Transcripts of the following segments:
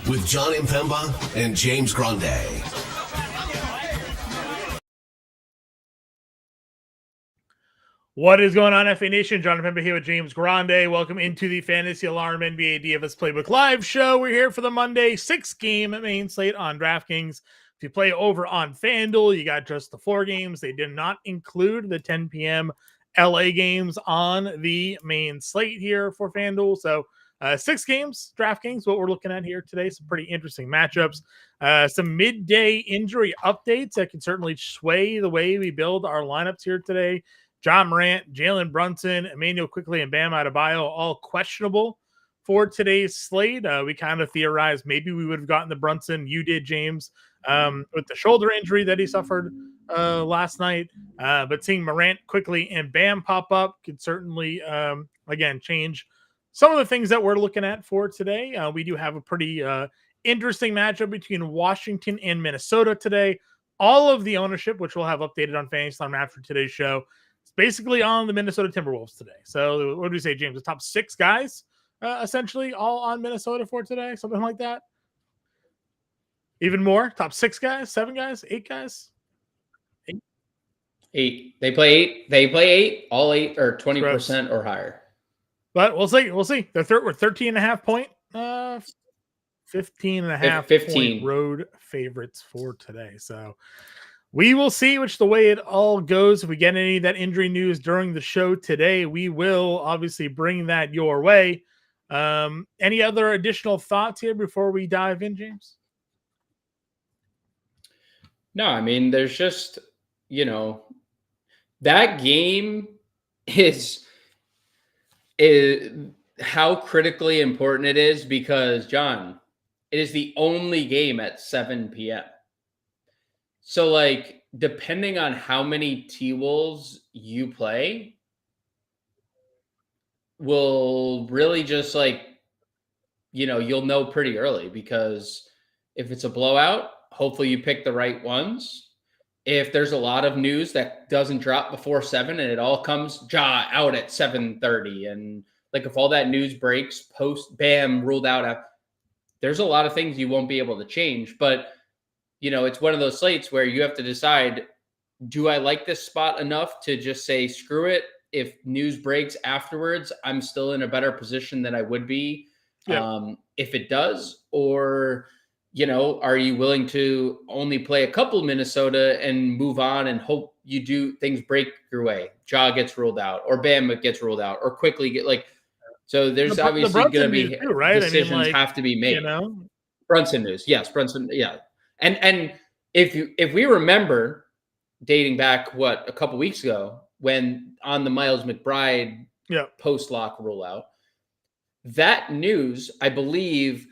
with John Impemba and James Grande. What is going on, FANation? John Impemba here with James Grande. Welcome into the Fantasy Alarm NBA DFS Playbook Live show. We're here for the Monday 6-game main slate on DraftKings. If you play over on FanDuel, you got just the 4 games. They did not include the 10 p.m. LA games on the main slate here for FanDuel. So 6 games, DraftKings, what we're looking at here today. Some pretty interesting matchups. Some midday injury updates that can certainly sway the way we build our lineups here today. John Morant, Jalen Brunson, Emmanuel Quickly, and Bam Adebayo all questionable for today's slate. We kind of theorized maybe we would have gotten the Brunson. You did, James, with the shoulder injury that he suffered last night. But seeing Morant, Quickly, and Bam pop up could certainly, again, change some of the things that we're looking at for today. We do have a pretty interesting matchup between Washington and Minnesota today. All of the ownership, which we'll have updated on Fantasy Alarm after today's show, it's basically on the Minnesota Timberwolves today. So what do we say, James? The top 6 guys, essentially, all on Minnesota for today? Something like that? Even more? Top 6 guys? 7 guys? 8 guys? 8. They play 8. They play 8. All 8 are 20% or higher. But we'll see. We'll see. We're 13.5 point, 15.5 point road favorites for today. So we will see which the way it all goes. If we get any of that injury news during the show today, we will obviously bring that your way. Any other additional thoughts here before we dive in, James? No, I mean, there's just, that game is how critically important it is because, John, it is the only game at 7 p.m. So, depending on how many T-Wolves you play will really just, you'll know pretty early because if it's a blowout, hopefully you pick the right ones. If there's a lot of news that doesn't drop before 7 and it all comes out at 7:30 and if all that news breaks post Bam ruled out, there's a lot of things you won't be able to change, but it's one of those slates where you have to decide, do I like this spot enough to just say, screw it? If news breaks afterwards, I'm still in a better position than I would be if it does. Or, are you willing to only play a couple Minnesota and move on and hope things break your way? Ja gets ruled out or Bam gets ruled out or Quickly so there's obviously going to be too, right? decisions have to be made. Brunson news. Yes, Brunson. Yeah. And if we remember dating back, a couple weeks ago when on the Miles McBride post-lock rollout, that news, I believe,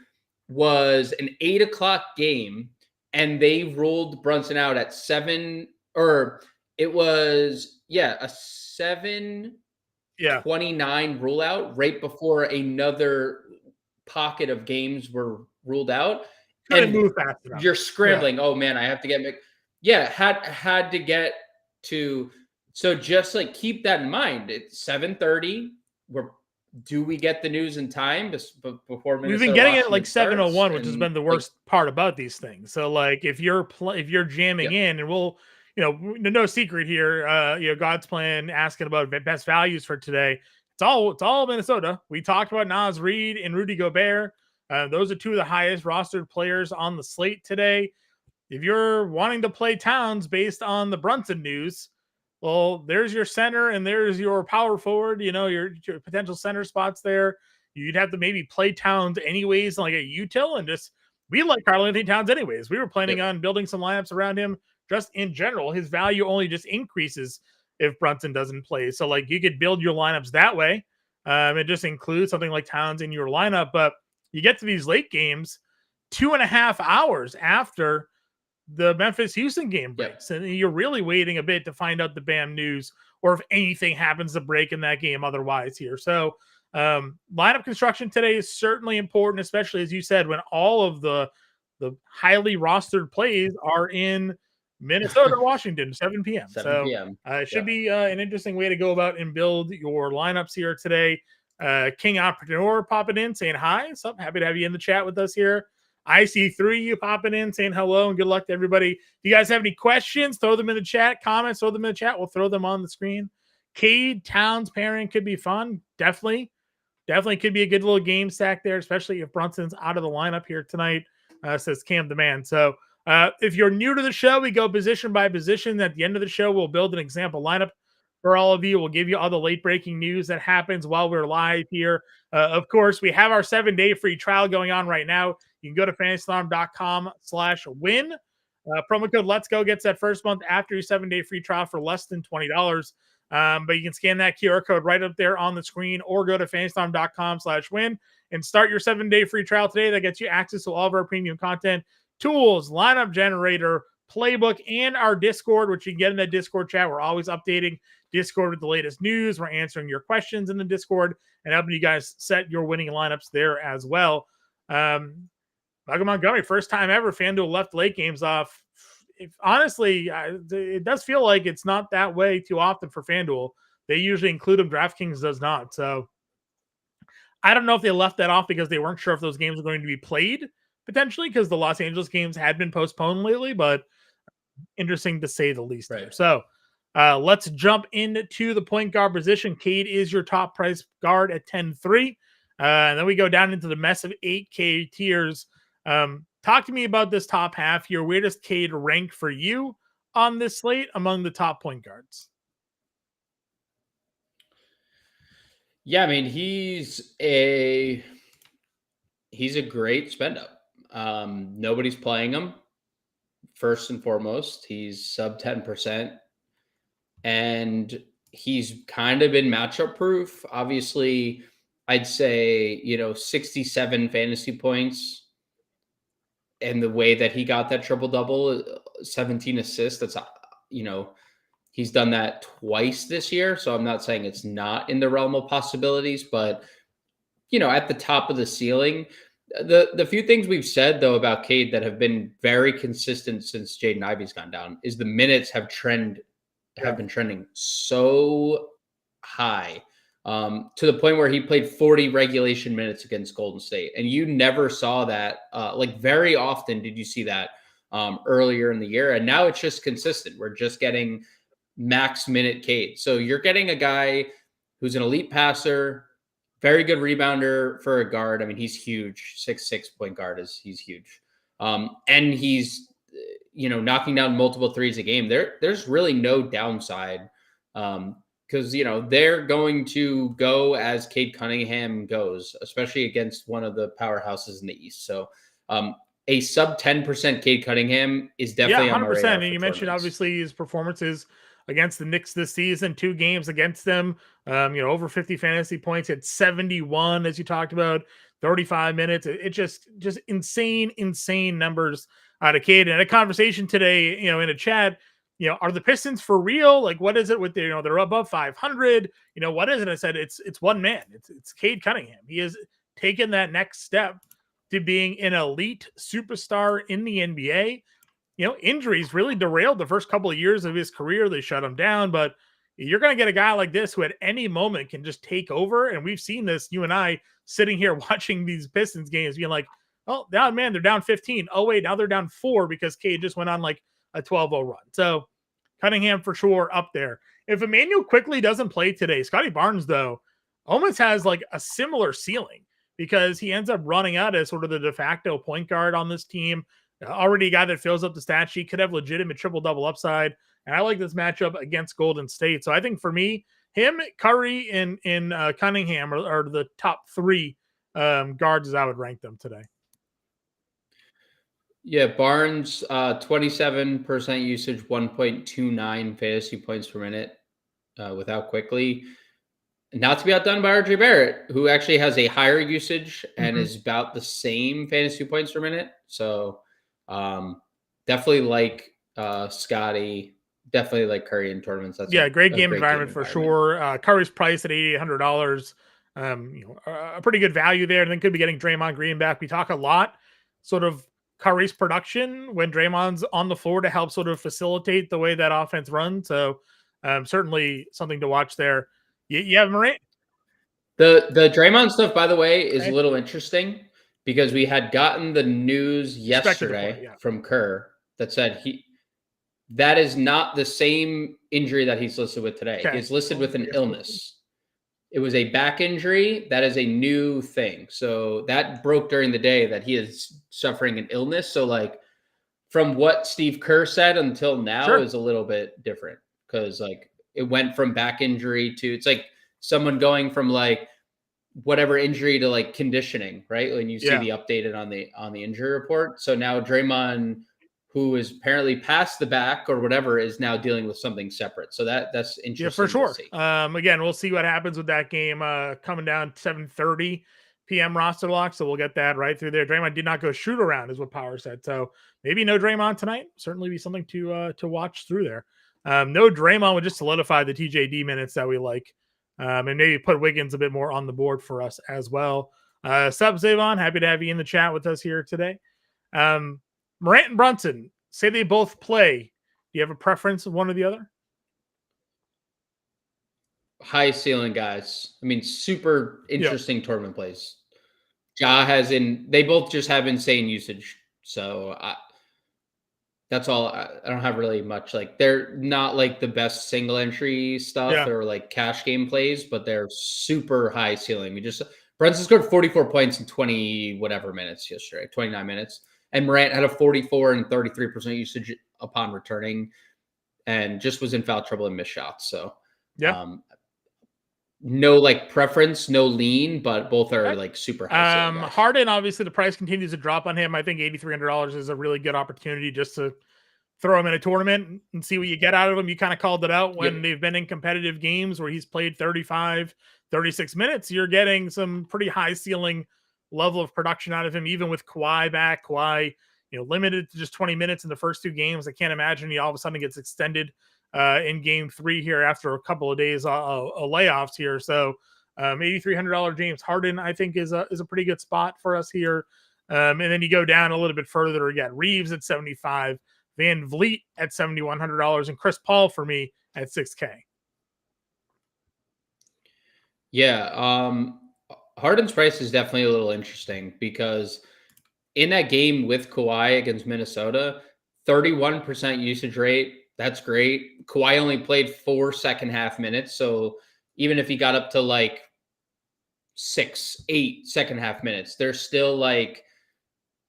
was an 8 o'clock game and they ruled Brunson out at 7, or it was, a 7:29 rule out right before another pocket of games were ruled out. And move fast enough. You're scrambling. Oh man, I have to get had to get to. So just keep that in mind. It's 7:30. Do we get the news in time before Minnesota? We've been getting it at 7:01, which has been the worst part about these things. So if you're jamming in, and we'll no secret here. God's Plan asking about best values for today. It's all Minnesota. We talked about Naz Reid and Rudy Gobert. Those are 2 of the highest rostered players on the slate today. If you're wanting to play Towns based on the Brunson news, well, there's your center and there's your power forward, your potential center spots there. You'd have to maybe play Towns anyways, like a util, and we like Karl-Anthony Towns anyways. We were planning on building some lineups around him just in general. His value only just increases if Brunson doesn't play. So you could build your lineups that way. It just includes something like Towns in your lineup, but you get to these late games 2.5 hours after the Memphis-Houston game breaks, and you're really waiting a bit to find out the Bam news or if anything happens to break in that game otherwise here. So lineup construction today is certainly important, especially, as you said, when all of the highly rostered plays are in Minnesota, Washington, 7 p.m. 7 p.m. It should be an interesting way to go about and build your lineups here today. King Entrepreneur popping in saying hi. So happy to have you in the chat with us here. I see 3 of you popping in saying hello and good luck to everybody. If you guys have any questions, throw them in the chat. Comments, throw them in the chat. We'll throw them on the screen. Cade Towns pairing could be fun. Definitely could be a good little game stack there, especially if Brunson's out of the lineup here tonight, says Cam the Man. So if you're new to the show, we go position by position. At the end of the show, we'll build an example lineup for all of you. We'll give you all the late breaking news that happens while we're live here. Of course, we have our 7-day free trial going on right now. You can go to fantasyalarm.com/win. Promo code Let's Go gets that first month after your 7-day free trial for less than $20. But you can scan that QR code right up there on the screen or go to fantasyalarm.com/win and start your 7-day free trial today. That gets you access to all of our premium content, tools, lineup generator, playbook, and our Discord, which you can get in that Discord chat. We're always updating Discord with the latest news. We're answering your questions in the Discord and helping you guys set your winning lineups there as well. Michael Montgomery, first time ever FanDuel left late games off. Honestly, it does feel like it's not that way too often for FanDuel. They usually include them. DraftKings does not. So I don't know if they left that off because they weren't sure if those games were going to be played potentially because the Los Angeles games had been postponed lately, but interesting to say the least. Right. So let's jump into the point guard position. Cade is your top price guard at 10-3. And then we go down into the mess of 8K tiers. Talk to me about this top half here. Where does Cade rank for you on this slate among the top point guards? Yeah, I mean, he's a great spend up. Nobody's playing him. First and foremost, he's sub 10%, and he's kind of been matchup proof. Obviously, I'd say 67 fantasy points. And the way that he got that triple double, 17 assists, that's, he's done that twice this year. So I'm not saying it's not in the realm of possibilities, but, at the top of the ceiling, the few things we've said though about Cade that have been very consistent since Jaden Ivey's gone down is the minutes have been trending so high. To the point where he played 40 regulation minutes against Golden State. And you never saw that. Very often did you see that earlier in the year. And now it's just consistent. We're just getting max minute Cade. So you're getting a guy who's an elite passer, very good rebounder for a guard. I mean, he's huge. 6'6" point guard he's huge. And he's, knocking down multiple threes a game. There's really no downside. Because, they're going to go as Cade Cunningham goes, especially against one of the powerhouses in the East. So a sub 10% Cade Cunningham is definitely 100%. And you mentioned, obviously, his performances against the Knicks this season, 2 games against them, over 50 fantasy points at 71, as you talked about, 35 minutes. It just insane numbers out of Cade. And a conversation today, in a chat, are the Pistons for real? Like, what is it with they're above 500? What is it? I said, it's one man. It's Cade Cunningham. He has taken that next step to being an elite superstar in the NBA. Injuries really derailed the first couple of years of his career. They shut him down, but you're going to get a guy like this who at any moment can just take over. And we've seen this, you and I sitting here watching these Pistons games being like, oh, now, man, they're down 15. Oh, wait, now they're down 4 because Cade just went on like a 12-0 run. So Cunningham for sure up there. If Emmanuel quickly doesn't play today, Scotty Barnes, though, almost has like a similar ceiling because he ends up running out as sort of the de facto point guard on this team. Already a guy that fills up the stat sheet, could have legitimate triple-double upside. And I like this matchup against Golden State. So I think for me, him, Curry, and Cunningham are the top 3 guards as I would rank them today. Yeah, Barnes, 27% usage, 1.29 fantasy points per minute without quickly. Not to be outdone by RJ Barrett, who actually has a higher usage and is about the same fantasy points per minute. So definitely like Scotty, definitely like Curry in tournaments. That's great game environment for sure. Curry's price at $8,800. A pretty good value there. And then could be getting Draymond Green back. We talk a lot sort of Curry's production when Draymond's on the floor to help sort of facilitate the way that offense runs. So certainly something to watch there. You have Morant. The Draymond stuff, by the way, is a little interesting because we had gotten the news yesterday from Kerr that said that is not the same injury that he's listed with today. Okay. He's listed with an illness. It was a back injury. That is a new thing. So that broke during the day that he is suffering an illness. So like from what Steve Kerr said until now is a little bit different, because like it went from back injury to, it's like someone going from like whatever injury to like conditioning, right? When you see the updated on the injury report. So now Draymond, who is apparently past the back or whatever, is now dealing with something separate. So that's interesting. Yeah, for sure. To see. Again, we'll see what happens with that game coming down 7:30 p.m. roster lock. So we'll get that right through there. Draymond did not go shoot around, is what Power said. So maybe no Draymond tonight. Certainly be something to watch through there. No Draymond would just solidify the TJD minutes that we like, and maybe put Wiggins a bit more on the board for us as well. Sup, Zavon? Happy to have you in the chat with us here today. Morant and Brunson, say they both play. Do you have a preference of one or the other? High ceiling guys. I mean, super interesting tournament plays. They both just have insane usage. So that's all. I don't have really much. Like, they're not like the best single entry stuff or like cash game plays, but they're super high ceiling. Brunson scored 44 points in 20 whatever minutes yesterday, 29 minutes. And Morant had a 44 and 33% usage upon returning, and just was in foul trouble and missed shots. So no like preference, no lean, but both are like super high. Harden, obviously the price continues to drop on him. I think $8,300 is a really good opportunity just to throw him in a tournament and see what you get out of him. You kind of called it out when they've been in competitive games where he's played 35, 36 minutes. You're getting some pretty high ceiling level of production out of him, even with Kawhi back. Kawhi, limited to just 20 minutes in the first two games. I can't imagine he all of a sudden gets extended in game 3 here after a couple of days layoffs here. So $8,300 James Harden, I think, is a pretty good spot for us here. And then you go down a little bit further again. Reeves at 75, Van Vliet at $7,100, and Chris Paul for me at $6K. Yeah, Harden's price is definitely a little interesting because in that game with Kawhi against Minnesota, 31% usage rate. That's great. Kawhi only played 4 second half minutes. So even if he got up to like 6, 8 second half minutes, there's still like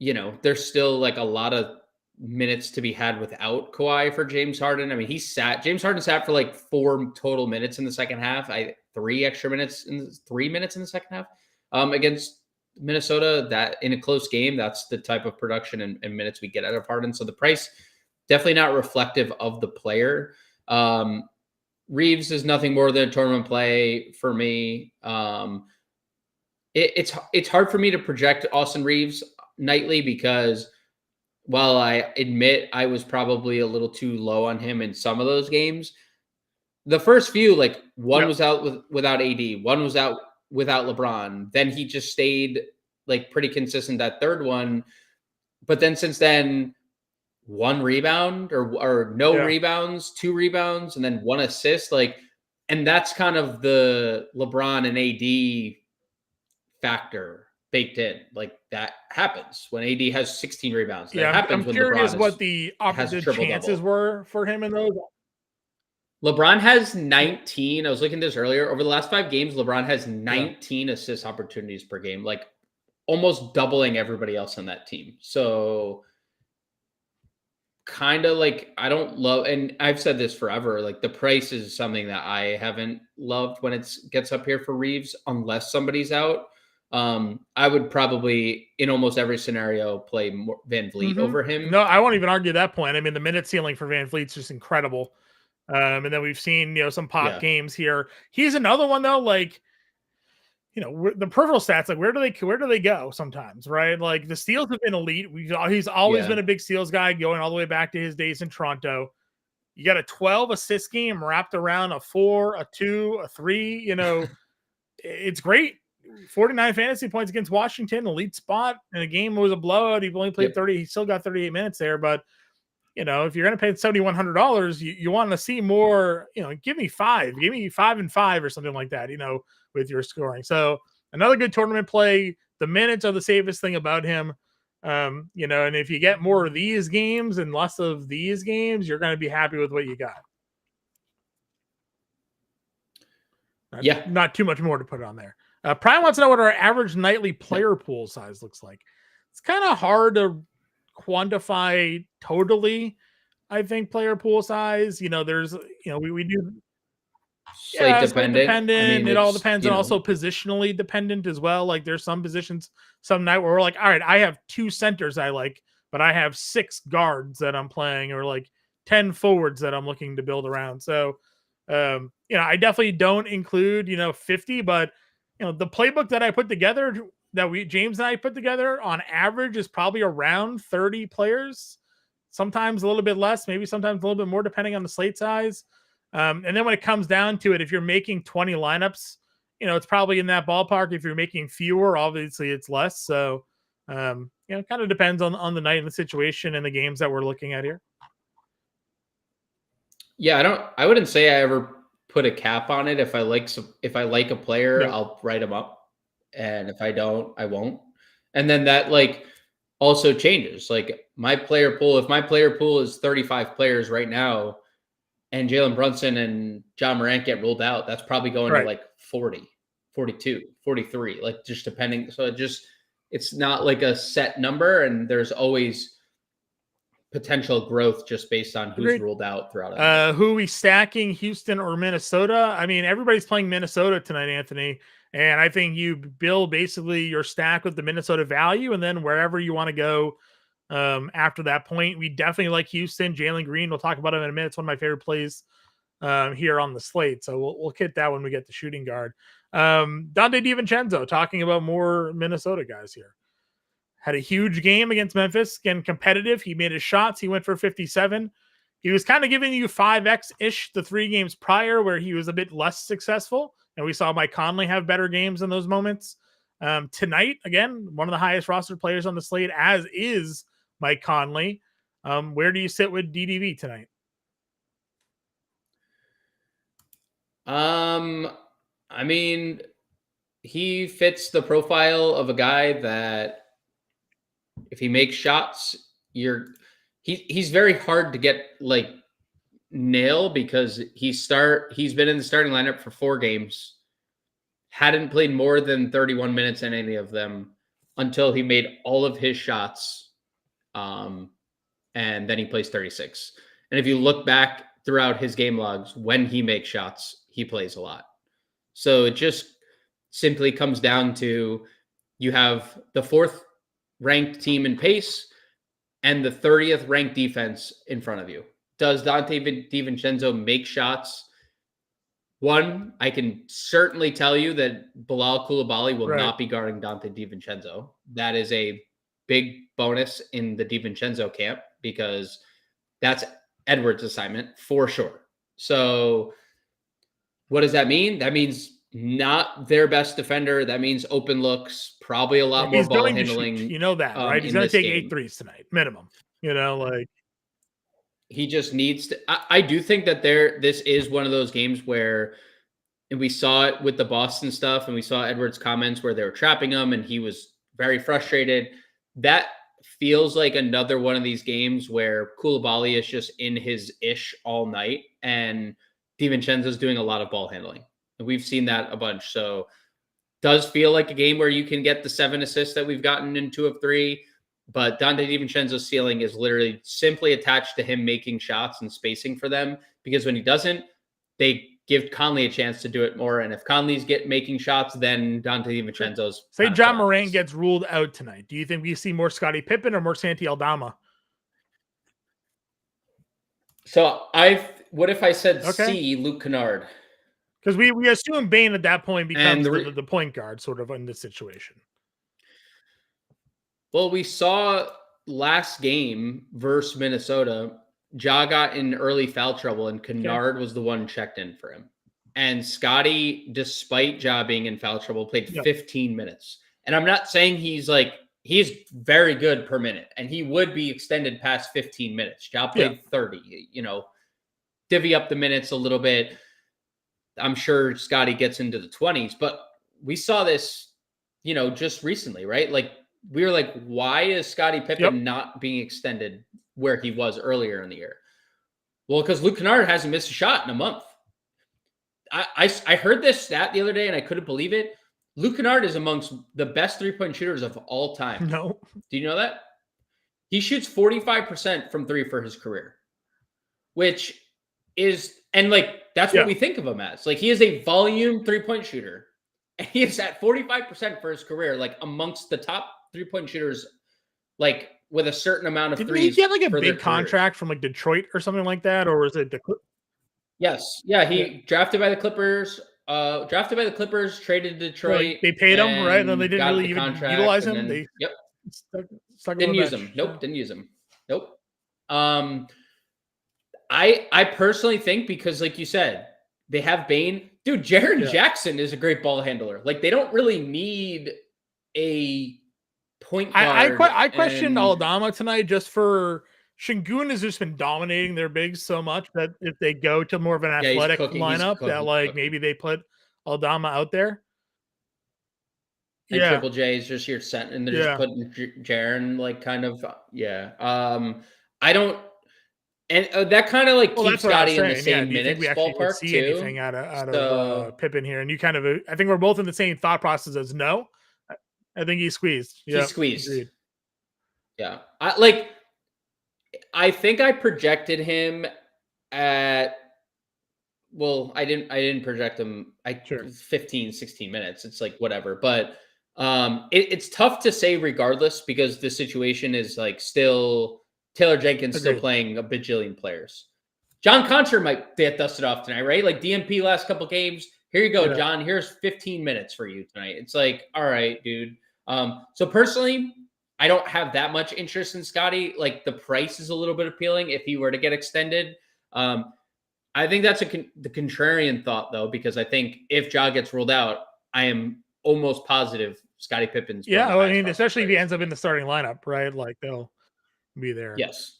a lot of minutes to be had without Kawhi for James Harden. I mean, James Harden sat for like 4 total minutes in the second half. 3 minutes in the second half against Minnesota. That in a close game, that's the type of production and minutes we get out of Harden. So the price definitely not reflective of the player. Reeves is nothing more than a tournament play for me. It's hard for me to project Austin Reeves nightly because while I admit I was probably a little too low on him in some of those games, the first few, like one was out without AD, one was out without LeBron. Then he just stayed like pretty consistent that third one. But then since then, 1 rebound or no rebounds, 2 rebounds, and then 1 assist. And that's kind of the LeBron and AD factor baked in. Like that happens when AD has 16 rebounds. That happens I'm curious what the opposite chances were for him in those. LeBron has 19. I was looking at this earlier. Over the last 5 games, LeBron has 19 assist opportunities per game, like almost doubling everybody else on that team. So kind of like, I don't love, and I've said this forever, like the price is something that I haven't loved when it gets up here for Reeves, unless somebody's out. I would probably in almost every scenario play Van Vliet over him. No, I won't even argue that point. I mean, the minute ceiling for Van Vliet's just incredible. And then we've seen, some pop games here. He's another one though, like, the peripheral stats, like where do they go sometimes, right? Like the steals have been elite. He's always been a big steals guy going all the way back to his days in Toronto. You got a 12 assist game wrapped around a 4, a 2, a 3, it's great. 49 fantasy points against Washington, elite spot. And the game was a blowout. He only played 30. He still got 38 minutes there, but if you're going to pay $7,100, you want to see more, give me 5 and 5 or something like that, with your scoring. So another good tournament play. the minutes are the safest thing about him. And if you get more of these games and less of these games, you're going to be happy with what you got. Not too much more to put on there. Prime wants to know what our average nightly player pool size looks like. It's kind of hard to quantify totally. I think player pool size, there's, we do Slate dependent. I mean, it all depends, and also positionally dependent as well. Like there's some positions, some night where we're like, all right, I have 2 centers I like, but I have 6 guards that I'm playing, or like 10 forwards that I'm looking to build around. So, I definitely don't include, 50, but the playbook that I put together, James and I put together, on average is probably around 30 players. Sometimes a little bit less, maybe sometimes a little bit more, depending on the slate size. And then when it comes down to it, if you're making 20 lineups, it's probably in that ballpark. If you're making fewer, obviously it's less. So, kind of depends on the night and the situation and the games that we're looking at here. Yeah, I wouldn't say I ever put a cap on it. If I like a player, I'll write them up. And if I don't, I won't. And then that also changes. Like my player pool, if my player pool is 35 players right now, and Jalen Brunson and John Morant get ruled out, that's probably going to 40, 42, 43, just depending. So it's not like a set number, and there's always potential growth just based on who's ruled out throughout. Who are we stacking, Houston or Minnesota? I mean, everybody's playing Minnesota tonight, Anthony. And I think you build basically your stack with the Minnesota value, and then wherever you want to go after that point. We definitely like Houston. Jalen Green, we'll talk about him in a minute. It's one of my favorite plays here on the slate. So we'll hit that when we get the shooting guard. Dante DiVincenzo, talking about more Minnesota guys here. Had a huge game against Memphis, getting competitive. He made his shots. He went for 57. He was kind of giving you 5x-ish the 3 games prior, where he was a bit less successful. And we saw Mike Conley have better games in those moments. Tonight, again, one of the highest roster players on the slate, as is Mike Conley. Where do you sit with DDV tonight? I mean, he fits the profile of a guy that if he makes shots, he's very hard to get nail, because he's been in the starting lineup for 4 games, hadn't played more than 31 minutes in any of them until he made all of his shots. And then he plays 36. And if you look back throughout his game logs, when he makes shots, he plays a lot. So it just simply comes down to, you have the 4th ranked team in pace and the 30th ranked defense in front of you. Does Dante DiVincenzo make shots? One, I can certainly tell you that Bilal Coulibaly will not be guarding Dante DiVincenzo. That is a big bonus in the DiVincenzo camp, because that's Edwards' assignment for sure. So what does that mean? That means not their best defender. That means open looks, probably a lot more ball handling. You know that, right? He's going to take 8 threes tonight, minimum. He just needs to. I do think that this is one of those games where, and we saw it with the Boston stuff, and we saw Edwards' comments where they were trapping him, and he was very frustrated. That feels like another one of these games where Coulibaly is just in his ish all night, and DiVincenzo's doing a lot of ball handling. And we've seen that a bunch. So does feel like a game where you can get the 7 assists that we've gotten in 2 of 3. But Dante DiVincenzo's ceiling is literally simply attached to him making shots and spacing for them, because when he doesn't, they give Conley a chance to do it more. And if Conley's making shots, then Dante DiVincenzo's. Say John Morant gets ruled out tonight. Do you think we see more Scottie Pippen or more Santi Aldama? So what if I said C, Luke Kennard? Because we assume Bane at that point becomes the point guard sort of in this situation. Well, we saw last game versus Minnesota, Ja got in early foul trouble, and Kennard was the one checked in for him. And Scottie, despite Ja being in foul trouble, played 15 minutes. And I'm not saying he's very good per minute, and he would be extended past 15 minutes. Ja played 30, divvy up the minutes a little bit. I'm sure Scottie gets into the 20s, but we saw this, just recently, right? Like we were like, why is Scottie Pippen not being extended where he was earlier in the year? Well, because Luke Kennard hasn't missed a shot in a month. I heard this stat the other day and I couldn't believe it. Luke Kennard is amongst the best 3-point shooters of all time. No. Do you know that? He shoots 45% from 3 for his career, which is, and like, that's what we think of him as. Like, he is a volume 3-point shooter. And he is at 45% for his career, like amongst the top 3-point shooters, like with a certain amount of threes. Did he get like a big contract from like Detroit or something like that? Or was it Yes. Yeah. He drafted by the Clippers, traded to Detroit. They paid him, right? And then they didn't really even utilize him. Then, stuck didn't use him. Nope. Didn't use him. Nope. I personally think, because like you said, they have Bane. Dude, Jaren Jackson is a great ball handler. Like, they don't really need a point guard. I questioned Aldama tonight just for Şengün has just been dominating their bigs so much that if they go to more of an athletic lineup, that like maybe they put Aldama out there. And Triple J is just here sent, and they're just putting Jaren like kind of I don't. And that kind of like keeps Scottie in the same minutes ballpark see too. Anything out of Pippen here, and you kind of, I think we're both in the same thought process as no. I think he squeezed. He squeezed. Agreed. Yeah, I think I projected him at. Well, I didn't project him. 15, 16 minutes. It's like whatever, but it's tough to say regardless, because the situation is like still. Taylor Jenkins still playing a bajillion players. John Concher might get dusted off tonight, right? Like DMP last couple games. Here you go, John. Here's 15 minutes for you tonight. It's like, all right, dude. So personally, I don't have that much interest in Scottie. Like, the price is a little bit appealing if he were to get extended. I think that's the contrarian thought, though, because I think if Ja gets ruled out, I am almost positive Scottie Pippen's. Yeah, I mean, especially if he ends up in the starting lineup, right? Like, they'll be there. Yes.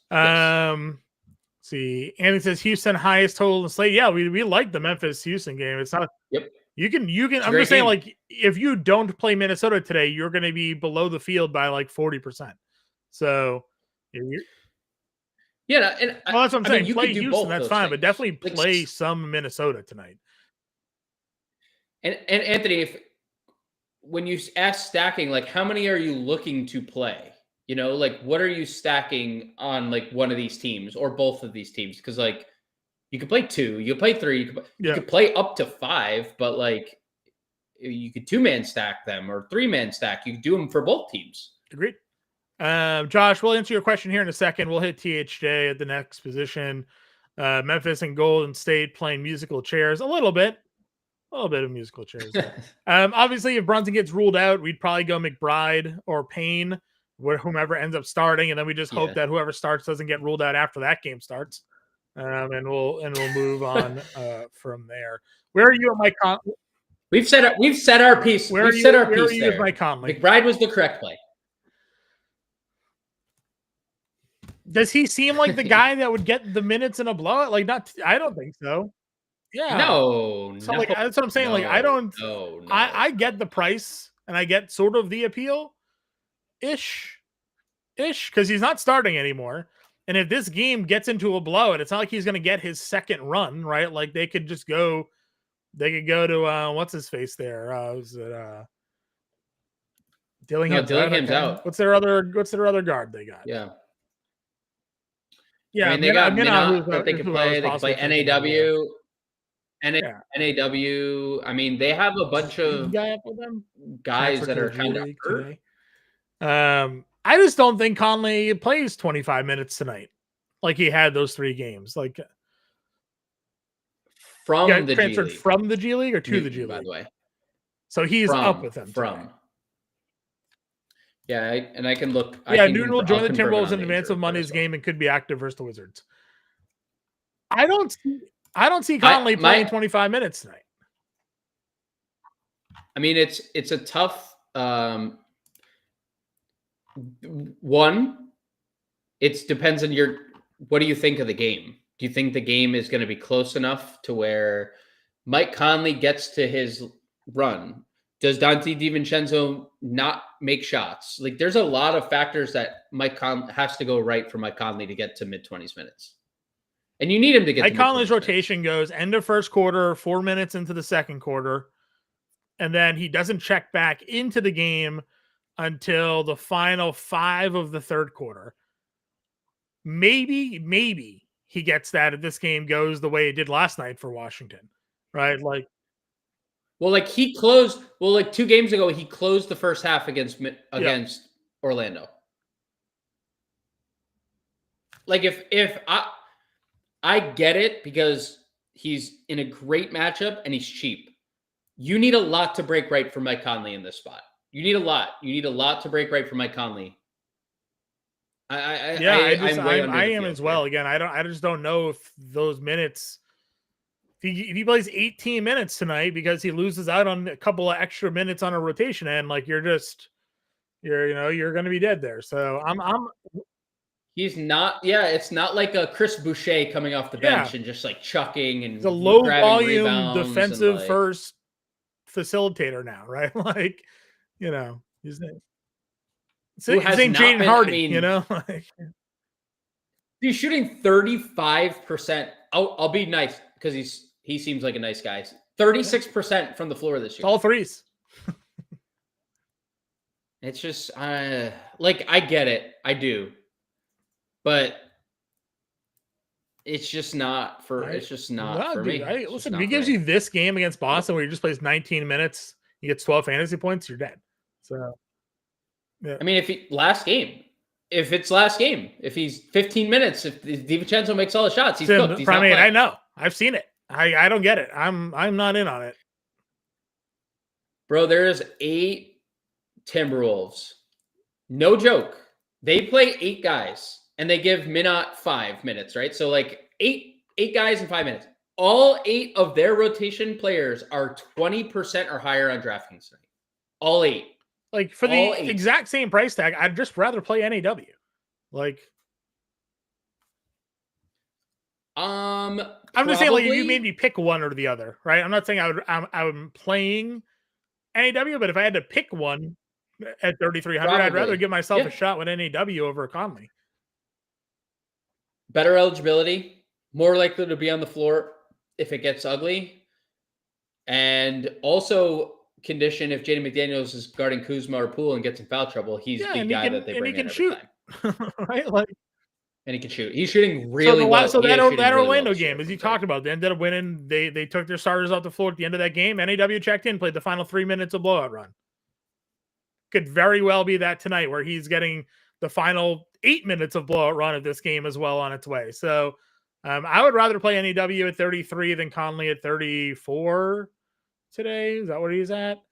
See, Andy says Houston highest total in Slate. Yeah, we like the Memphis Houston game. It's not. Yep. You can. I'm just saying, like, if you don't play Minnesota today, you're going to be below the field by like 40%. So, and that's what I'm saying. Play Houston, that's fine, but definitely play some Minnesota tonight. And Anthony, when you ask stacking, like, how many are you looking to play? Like, what are you stacking on, like, one of these teams or both of these teams? Because, like, you could play 2, you could play 3, you could play up to 5, but, like, you could 2-man stack them or 3-man stack. You could do them for both teams. Agreed. Josh, we'll answer your question here in a second. We'll hit THJ at the next position. Memphis and Golden State playing musical chairs a little bit of musical chairs. Obviously, if Brunson gets ruled out, we'd probably go McBride or Payne, whomever ends up starting, and then we just hope that whoever starts doesn't get ruled out after that game starts, and we'll move on from there. Where are you at Mike Conley? We've said our piece. Where are you with Mike Conley? McBride was the correct play. Does he seem like the guy that would get the minutes in a blowout? Like, not. I don't think so. Yeah. No. So like, that's what I'm saying. I don't. No. I get the price, and I get sort of the appeal. Ish, because he's not starting anymore. And if this game gets into a blowout, it's not like he's going to get his second run, right? Like, they could go to what's his face there? Was it Dillingham's out? What's their other guard they got? Yeah. Yeah, I mean, they got Minot that they could play. They could play NAW. NAW. I mean, they have a bunch of guys that are kind of hurt. I just don't think Conley plays 25 minutes tonight, like he had those 3 games. Like, from the transferred G League. From the G League or to the G League, by the way. So he's up with them. Yeah, and I can look. Newton will join the Timberwolves in advance of Monday's game and could be active versus the Wizards. I don't see Conley playing 25 minutes tonight. I mean, it's a tough. One, it depends on what do you think of the game? Do you think the game is going to be close enough to where Mike Conley gets to his run? Does Dante DiVincenzo not make shots? Like, there's a lot of factors that Mike Conley has to go right for Mike Conley to get to mid-20s minutes. And you need him to get Mike to Conley's mid-20s rotation goes end of first quarter, 4 minutes into the second quarter, and then he doesn't check back into the game until the final 5 of the third quarter. Maybe he gets that if this game goes the way it did last night for Washington, right? Like, Well, like 2 games ago, he closed the first half against Orlando. Like, if I get it, because he's in a great matchup and he's cheap. You need a lot to break right for Mike Conley in this spot. You need a lot. You need a lot to break right for Mike Conley. I am as well. Again, I just don't know if those minutes. If he plays 18 minutes tonight because he loses out on a couple of extra minutes on a rotation end, like you're going to be dead there. So he's not. Yeah, it's not like a Chris Boucher coming off the bench and just like chucking and it's a low volume rebounds defensive first facilitator now, right? Like, his name. His name Jaden Hardy, he's shooting 35%. I'll be nice because he seems like a nice guy. 36% from the floor this year. It's all threes. It's just like, I get it, I do, but it's just not for. It's just not for me. Listen, if he gives you this game against Boston where he just plays 19 minutes, he gets 12 fantasy points, you're dead. So. Yeah. I mean, if it's last game, if he's 15 minutes, if DiVincenzo makes all the shots, he's cooked. He's I know. I've seen it. I don't get it. I'm not in on it. Bro, there's 8 Timberwolves. No joke. They play 8 guys and they give Minot 5 minutes, right? So like 8 guys in 5 minutes. All 8 of their rotation players are 20% or higher on DraftKings tonight. All 8. Like, for the exact same price tag, I'd just rather play NAW. Like, I'm just saying, like, you made me pick one or the other, right? I'm not saying I'm playing NAW, but if I had to pick one at 3,300, I'd rather give myself a shot with NAW over Conley. Better eligibility, more likely to be on the floor if it gets ugly, and also condition if Jaden McDaniels is guarding Kuzma or Poole and gets in foul trouble, he's the guy that they bring in every time. Right? Like, and he can shoot. He's shooting really well. So that Orlando game, as you talked about, they ended up winning. They took their starters off the floor at the end of that game. NAW checked in, played the final 3 minutes of blowout run. Could very well be that tonight where he's getting the final 8 minutes of blowout run of this game as well on its way. So I would rather play NAW at 33 than Conley at 34 today. Is that what he's at?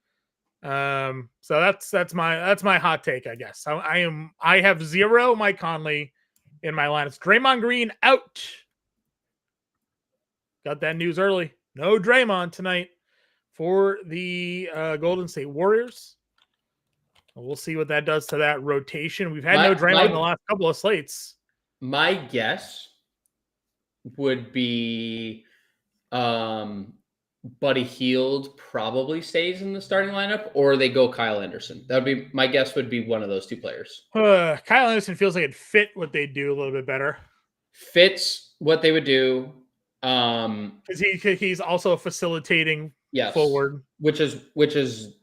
So that's my hot take, I guess. I have 0 Mike Conley in my lineups. Draymond Green out. Got that news early. No Draymond tonight for the Golden State Warriors. We'll see what that does to that rotation. We've had no Draymond in the last couple of slates. My guess would be Buddy Hield probably stays in the starting lineup, or they go Kyle Anderson. That would be my guess. Would be one of those 2 players. Kyle Anderson feels like it fit what they do a little bit better. Fits what they would do. Because he's also facilitating forward, which is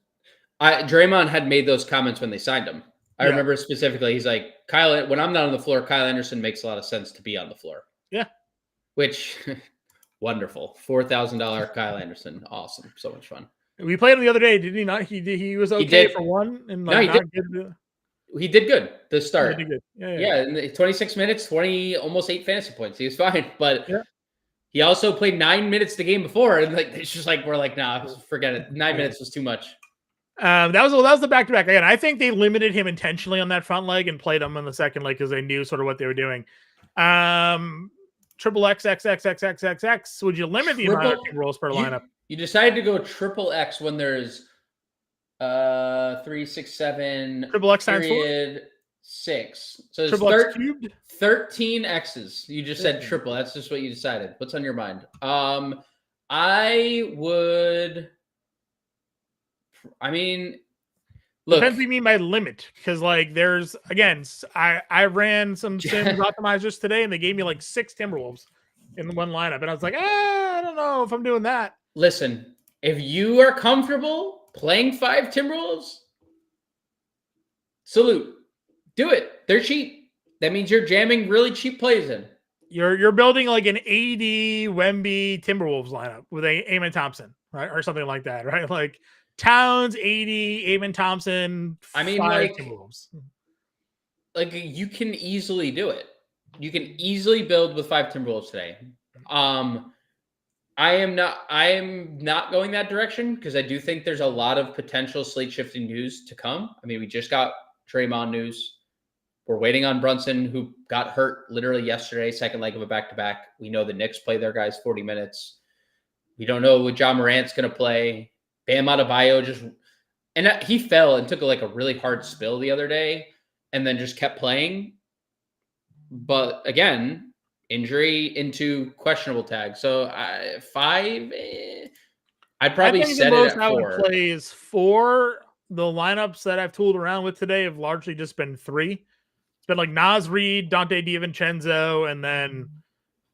Draymond had made those comments when they signed him. I remember specifically. He's like, Kyle, when I'm not on the floor, Kyle Anderson makes a lot of sense to be on the floor. Yeah, which. Wonderful. $4,000 Kyle Anderson. Awesome. So much fun. We played him the other day. Did he not? He was okay for one. And like, no, he did good. The start. He did good. Yeah. In the 26 minutes, almost 8 fantasy points. He was fine. But he also played 9 minutes the game before. And like, it's just like, we're like, nah, forget it. 9 minutes was too much. That was the back-to-back. Again, I think they limited him intentionally on that front leg and played him on the second leg because they knew sort of what they were doing. Triple XXXXXXX. Would you limit the amount of rolls per lineup? You decided to go triple X when there's 3, 6, 7. Triple X times 6. So there's 13 X's. You just said triple. That's just what you decided. What's on your mind? I would I mean, look. Depends what you mean by limit, because like there's again, I ran some Sims optimizers today, and they gave me like 6 Timberwolves in the one lineup, and I was like, I don't know if I'm doing that. Listen, if you are comfortable playing 5 Timberwolves, salute. Do it. They're cheap. That means you're jamming really cheap plays in. You're building like an AD Wemby Timberwolves lineup with Eamon Thompson, right, or something like that, right? Like Towns, AD, Eamon Thompson. I mean, 5 like Timberwolves. Like you can easily do it. You can easily build with 5 Timberwolves today. I am not going that direction because I do think there's a lot of potential slate shifting news to come. I mean, we just got Draymond news. We're waiting on Brunson, who got hurt literally yesterday, second leg of a back-to-back. We know the Knicks play their guys 40 minutes. We don't know what John Morant's going to play. Bam Adebayo he fell and took a really hard spill the other day and then just kept playing. But again, injury into questionable tag. So 5, I'd probably set it at 4. I would play is 4. The lineups that I've tooled around with today have largely just been 3. It's been like Naz Reid, Dante DiVincenzo, and then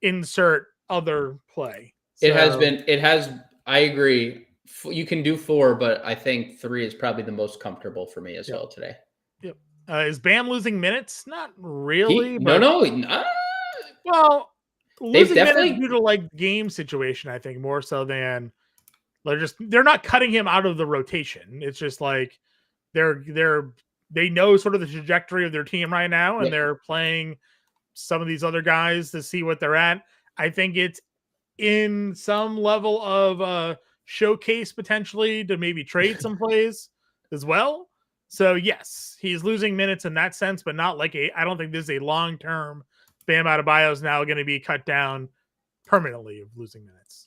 insert other play. So, it has, I agree. You can do 4, but I think 3 is probably the most comfortable for me as well today. Yep. Is Bam losing minutes? Not really. No. Well, losing minutes due to like game situation, I think, more so than they're not cutting him out of the rotation. It's just like they know sort of the trajectory of their team right now, and they're playing some of these other guys to see what they're at. I think it's in some level of showcase potentially to maybe trade some plays as well. So yes, he's losing minutes in that sense, but not like I don't think this is a long-term Bam Adebayo is now going to be cut down permanently of losing minutes.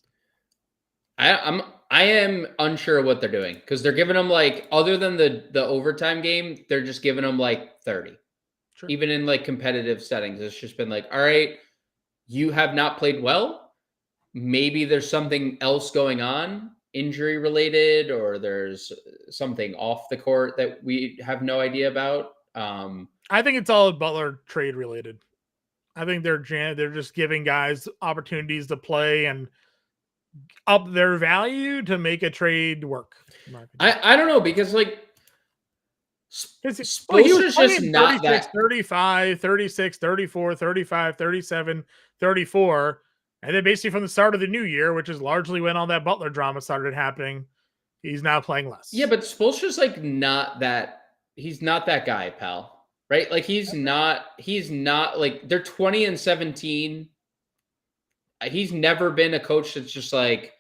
I am unsure what they're doing because they're giving them like, other than the overtime game, they're just giving them like 30. Sure. Even in like competitive settings, it's just been like, all right, you have not played well. Maybe there's something else going on, injury related, or there's something off the court that we have no idea about. I think it's all Butler trade related. I think they're just giving guys opportunities to play and up their value to make a trade work. I don't know, because like he was just not 36, that 35, 36, 34, 35, 37, 34. And then basically from the start of the new year, which is largely when all that Butler drama started happening, he's now playing less. Yeah, but Spoelstra's like not that. He's not that guy, pal. Right? Like he's not like, they're 20-17. He's never been a coach that's just like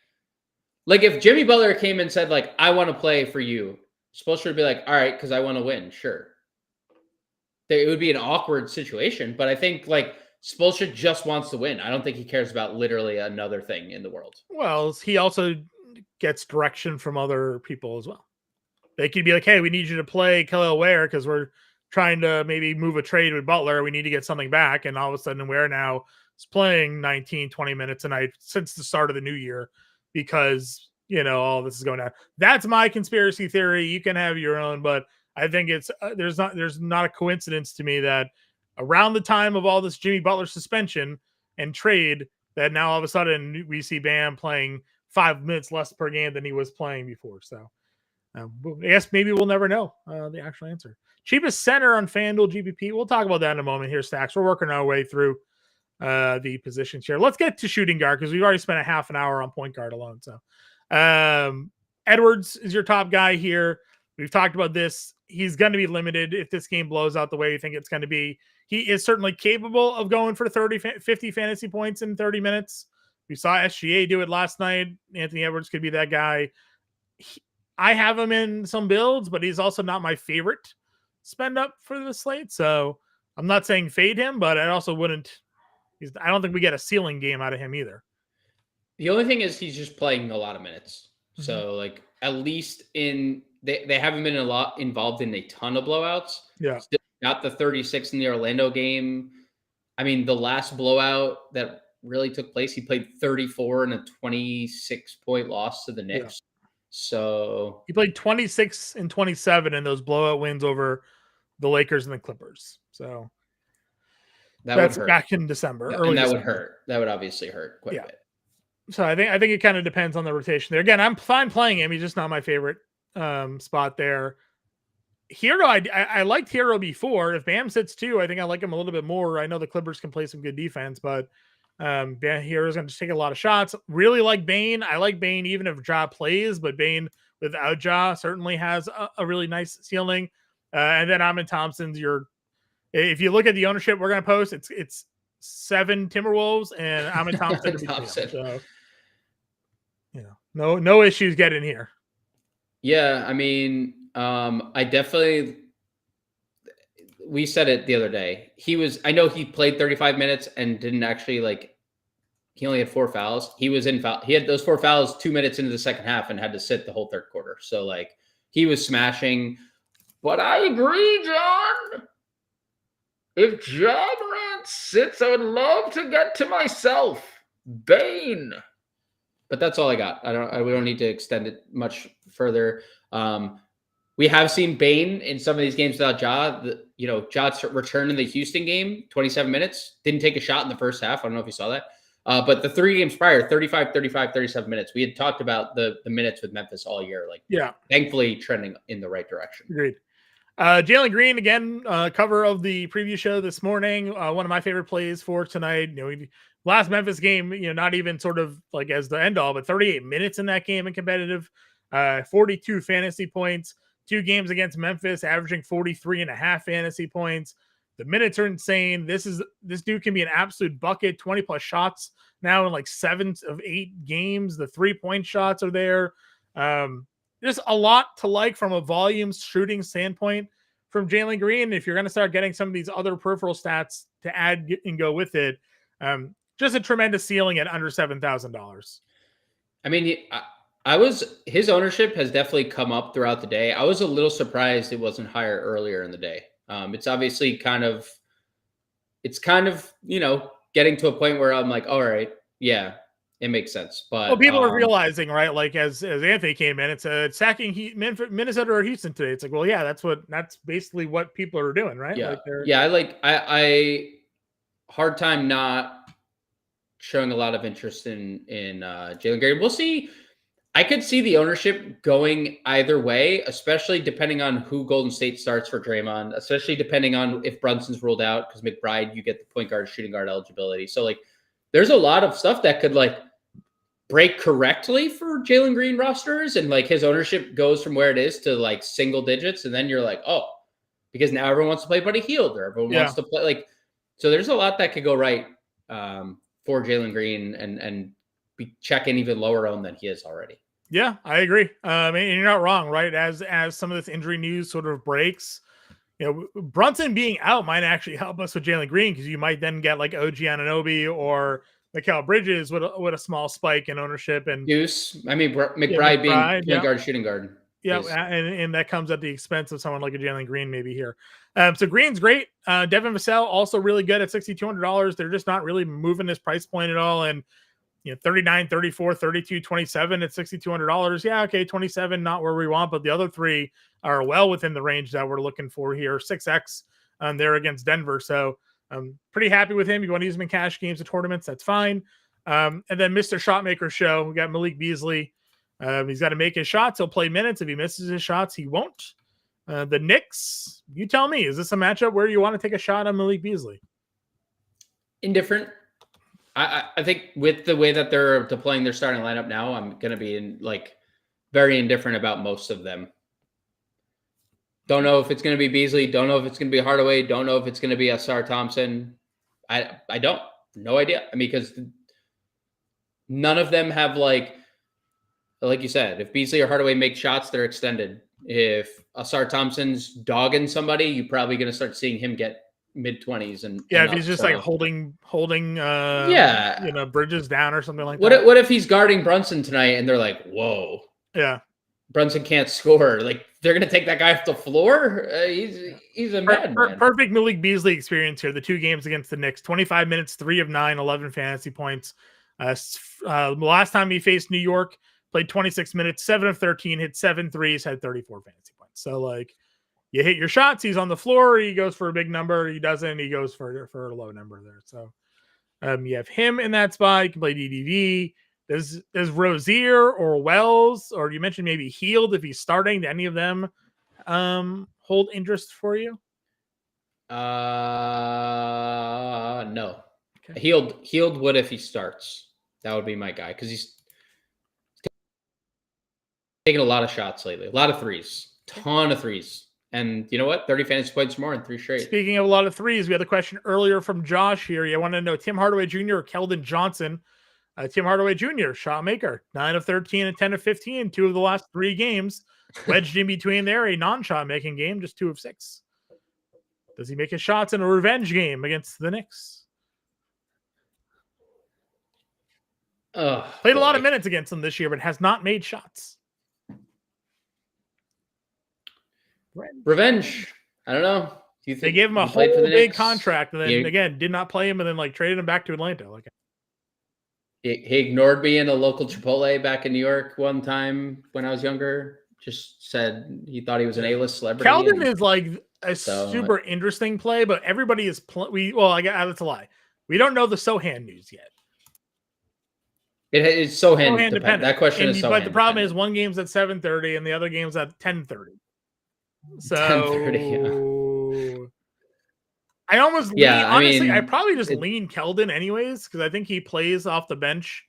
if Jimmy Butler came and said like, I want to play for you, Spoelstra would be like, all right, because I want to win. Sure. It would be an awkward situation, but I think like Spoelstra just wants to win. I don't think he cares about literally another thing in the world. Well, he also gets direction from other people as well. They could be like, hey, we need you to play Kelly Ware because we're trying to maybe move a trade with Butler. We need to get something back. And all of a sudden Ware now is playing 19, 20 minutes a night since the start of the new year because, all this is going on. That's my conspiracy theory. You can have your own, but I think it's there's not a coincidence to me that around the time of all this Jimmy Butler suspension and trade, that now all of a sudden we see Bam playing 5 minutes less per game than he was playing before. So I guess maybe we'll never know the actual answer. Cheapest center on FanDuel GPP. We'll talk about that in a moment here, Stacks. We're working our way through the positions here. Let's get to shooting guard because we've already spent a half an hour on point guard alone. So Edwards is your top guy here. We've talked about this. He's going to be limited if this game blows out the way you think it's going to be. He is certainly capable of going for 50 fantasy points in 30 minutes. We saw SGA do it last night. Anthony Edwards could be that guy. I have him in some builds, but he's also not my favorite spend up for the slate. So I'm not saying fade him, but I also wouldn't. I don't think we get a ceiling game out of him either. The only thing is he's just playing a lot of minutes. Mm-hmm. So like at least they haven't been involved in a ton of blowouts. Yeah. Still got the 36 in the Orlando game. I mean, the last blowout that really took place, he played 34 in a 26-point loss to the Knicks. So he played 26 and 27 in those blowout wins over the Lakers and the Clippers. So that's back in December. And that December. would hurt. That would obviously hurt quite a bit. So I think it kind of depends on the rotation there. Again, I'm fine playing him. He's just not my favorite spot there. Hero, I liked Hero before. If Bam sits 2, I think I like him a little bit more. I know the Clippers can play some good defense, but Hero's going to take a lot of shots. Really like Bane. I like Bane even if Ja plays, but Bane without Ja certainly has a really nice ceiling. And then Amin Thompson's if you look at the ownership we're going to post, it's 7 Timberwolves and Amin Thompson. So, no issues getting here. Yeah, I mean, we said it the other day. I know he played 35 minutes and didn't actually he only had 4 fouls. He was in foul. He had those 4 fouls 2 minutes into the second half and had to sit the whole third quarter. So he was smashing, but I agree, John. If Ja Morant sits, I would love to get to myself. Bane. But that's all I got. We don't need to extend it much further. We have seen Bane in some of these games without Ja. Ja's return in the Houston game, 27 minutes, didn't take a shot in the first half. I don't know if you saw that. But the 3 games prior, 35, 35, 37 minutes. We had talked about the minutes with Memphis all year. Thankfully trending in the right direction. Agreed. Jalen Green, again, cover of the preview show this morning. One of my favorite plays for tonight. Last Memphis game, not even sort of as the end all, but 38 minutes in that game in competitive, 42 fantasy points, 2 games against Memphis, averaging 43.5 fantasy points. The minutes are insane. This dude can be an absolute bucket, 20 plus shots now in 7 of 8 games. The 3-point shots are there. There's a lot to like from a volume shooting standpoint from Jalen Green. If you're going to start getting some of these other peripheral stats to add and go with it, just a tremendous ceiling at under $7,000. I mean, his ownership has definitely come up throughout the day. I was a little surprised it wasn't higher earlier in the day. It's obviously kind of getting to a point where I'm like, all right, yeah, it makes sense. But people are realizing, right? As Anthony came in, it's sacking Minnesota or Houston today. It's well, yeah, that's basically what people are doing, right? Yeah. I hard time not showing a lot of interest in Jalen Green. We'll see. I could see the ownership going either way, especially depending on who Golden State starts for Draymond, especially depending on if Brunson's ruled out, because McBride, you get the point guard, shooting guard eligibility. So there's a lot of stuff that could break correctly for Jalen Green rosters, and his ownership goes from where it is to single digits. And then you're oh, because now everyone wants to play Buddy Hield, or everyone wants to play so there's a lot that could go right for Jalen Green and be checking even lower owned than he is already. Yeah, I agree. And you're not wrong, right? As some of this injury news sort of breaks, Brunson being out might actually help us with Jalen Green, because you might then get OG Anunoby or Mikal Bridges with a small spike in ownership. And Deuce, McBride being point guard, shooting guard. Yeah, and that comes at the expense of someone like a Jalen Green maybe here. So Green's great. Devin Vassell also really good at $6,200. They're just not really moving this price point at all. And 39, 34, 32, 27 at $6,200. Yeah, okay, 27, not where we want, but the other 3 are well within the range that we're looking for here. 6X there against Denver. So I'm pretty happy with him. You want to use him in cash games and tournaments, that's fine. And then Mr. Shotmaker show, we got Malik Beasley. He's got to make his shots. He'll play minutes. If he misses his shots, he won't. The Knicks, you tell me, is this a matchup where you want to take a shot on Malik Beasley? Indifferent. I think with the way that they're deploying their starting lineup now, I'm going to be very indifferent about most of them. Don't know if it's going to be Beasley. Don't know if it's going to be Hardaway. Don't know if it's going to be Asar Thompson. I don't. No idea. Because none of them have like you said, if Beasley or Hardaway make shots, they're extended. If Asar Thompson's dogging somebody, you're probably going to start seeing him get mid-20s and if he's just holding Bridges down or something like that. What if he's guarding Brunson tonight and they're like, whoa, Brunson can't score? They're gonna take that guy off the floor. He's a madman. Perfect Malik Beasley experience here. The 2 games against the Knicks, 25 minutes, 3 of 9, 11 fantasy points. Last time he faced New York, played 26 minutes, 7 of 13, hit 7 threes, had 34 fantasy points. So like you hit your shots, he's on the floor, he goes for a big number, he doesn't, he goes for a low number there. So you have him in that spot. You can play DDD. Does Rozier or Wells, or you mentioned maybe Heald if he's starting, do any of them hold interest for you? No. Okay. Heald would if he starts. That would be my guy because he's taking a lot of shots lately, a lot of threes, ton of threes. And you know what? 30 fantasy points more in 3 straight. Speaking of a lot of threes, we had a question earlier from Josh here. I want to know Tim Hardaway Jr. or Keldon Johnson. Tim Hardaway Jr., shot maker, 9 of 13 and 10 of 15, 2 of the last 3 games. Wedged in between there, a non-shot making game, just 2 of 6. Does he make his shots in a revenge game against the Knicks? Played a lot of minutes against them this year, but has not made shots. Revenge. I don't know. Do you think they gave him a whole big contract, and then again did not play him, and then like traded him back to Atlanta? Like he ignored me in a local Chipotle back in New York one time when I was younger. Just said he thought he was an A-list celebrity. Keldon is like a super interesting play, but everybody is that's a lie. We don't know the Sohan news yet. It's Sohan dependent. That question is Sohan. But the problem is one game's at 7:30 and the other game's at 10:30. So 10:30, yeah. I almost I probably just lean Keldon anyways because I think he plays off the bench,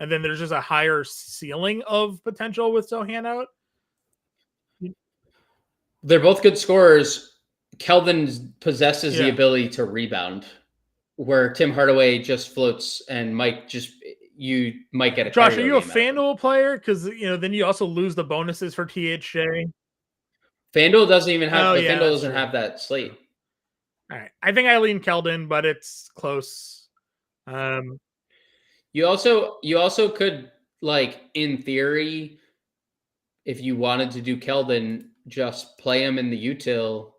and then there's just a higher ceiling of potential with Sohan out. They're both good scorers. Keldon possesses the ability to rebound, where Tim Hardaway just floats and you might get a Josh, are you a FanDuel player? Because then you also lose the bonuses for THJ. FanDuel doesn't even have FanDuel doesn't have that slate. All right. I think I lean Keldon, but it's close. You also could, like, in theory, if you wanted to do Keldon, just play him in the util.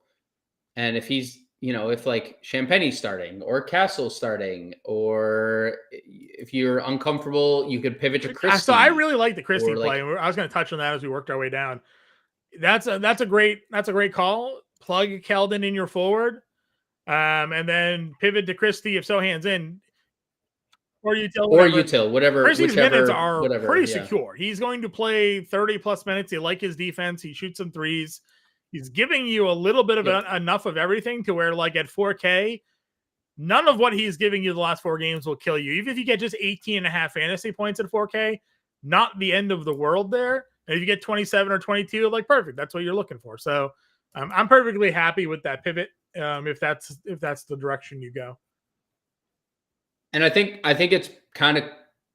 And if he's, if like Champagne's starting or Castle's starting, or if you're uncomfortable, you could pivot to Christie. So I really like the Christie play. I was going to touch on that as we worked our way down. That's a great call. Plug Keldon in your forward, and then pivot to Christie if Sohan's in, or util, whatever. Christie's minutes are pretty secure. He's going to play 30 plus minutes. You like his defense. He shoots some threes. He's giving you a little bit of enough of everything to where, like, at 4K, none of what he's giving you the last 4 games will kill you. Even if you get just 18.5 fantasy points at 4K, not the end of the world there. And if you get 27 or 22, like, perfect. That's what you're looking for. So I'm perfectly happy with that pivot if that's the direction you go. And I think it's kind of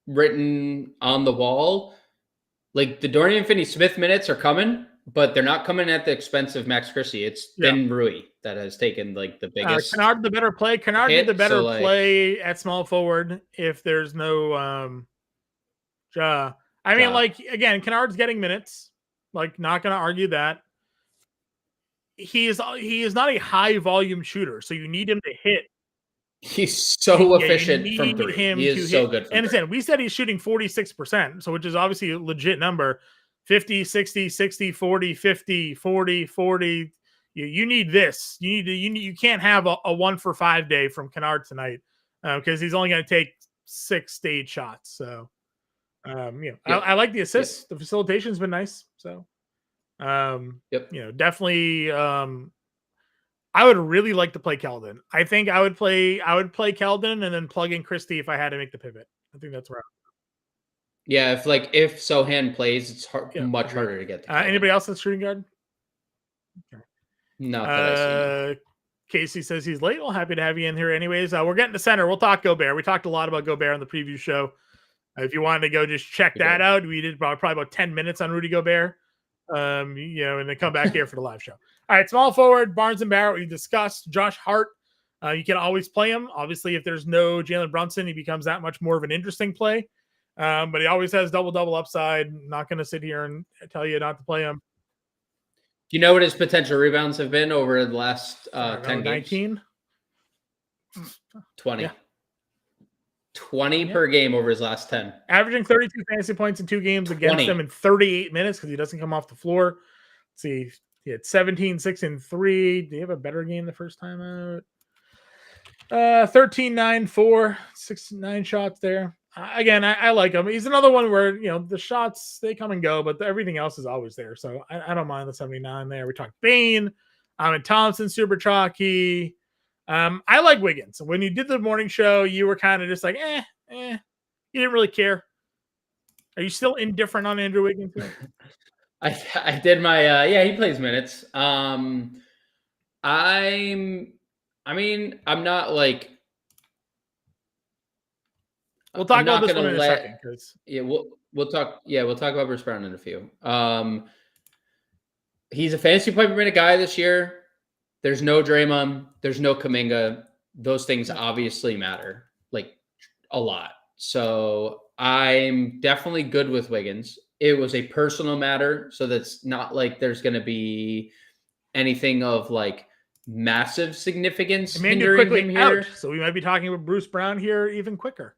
written on the wall. Like, the Dorian Finney-Smith minutes are coming, but they're not coming at the expense of Max Christie. It's Ben Rui that has taken, like, the biggest. Kennard the better play. Kennard did the better play at small forward if there's no I mean, like, again, Kennard's getting minutes. Like, not going to argue that. He is not a high volume shooter, so you need him to hit. He's so efficient from 3. He is so good. And again, we said he's shooting 46%, so which is obviously a legit number. 50, 60, 60, 40, 50, 40, 40. You need this. You can't have a 1 for 5 day from Kennard tonight because he's only going to take 6 stage shots. So, I like the assists. The facilitation's been nice. So, definitely. I would really like to play Keldon. I think I would play Keldon and then plug in Christie if I had to make the pivot. I think that's right. Yeah, if Sohan plays, it's much harder to get to anybody else that's shooting guard? Okay. Not that I see. Casey says he's late. Well, happy to have you in here anyways. We're getting to center. We'll talk Gobert. We talked a lot about Gobert on the preview show. If you wanted to go just check that out, we did probably about 10 minutes on Rudy Gobert. And then come back here for the live show. All right, small forward, Barnes and Barrett, we discussed. Josh Hart, you can always play him. Obviously, if there's no Jalen Brunson, he becomes that much more of an interesting play. But he always has double-double upside. Not going to sit here and tell you not to play him. Do you know what his potential rebounds have been over the last 10 games? 19? 20. Yeah. 20 per game over his last 10. Averaging 32 fantasy points in 2 games against 20. them in 38 minutes because he doesn't come off the floor. Let's see, he had 17, 6, and 3. Did he have a better game the first time out? 13, 9, 4, 6, 9 shots there. Again, I like him. He's another one where, the shots, they come and go, but everything else is always there. So I don't mind the 79 there. We talked Bane. And Thompson, super chalky. I like Wiggins. When you did the morning show, you were kind of just like, You didn't really care. Are you still indifferent on Andrew Wiggins? I did my he plays minutes. I'm not like. We'll talk about this one in a second. We'll talk about Bruce Brown in a few. He's a fantasy point per minute guy this year. There's no Draymond. There's no Kuminga. Those things obviously matter, like a lot. So I'm definitely good with Wiggins. It was a personal matter, so that's not like there's going to be anything of like massive significance hindering him here. Out, so we might be talking about Bruce Brown here even quicker.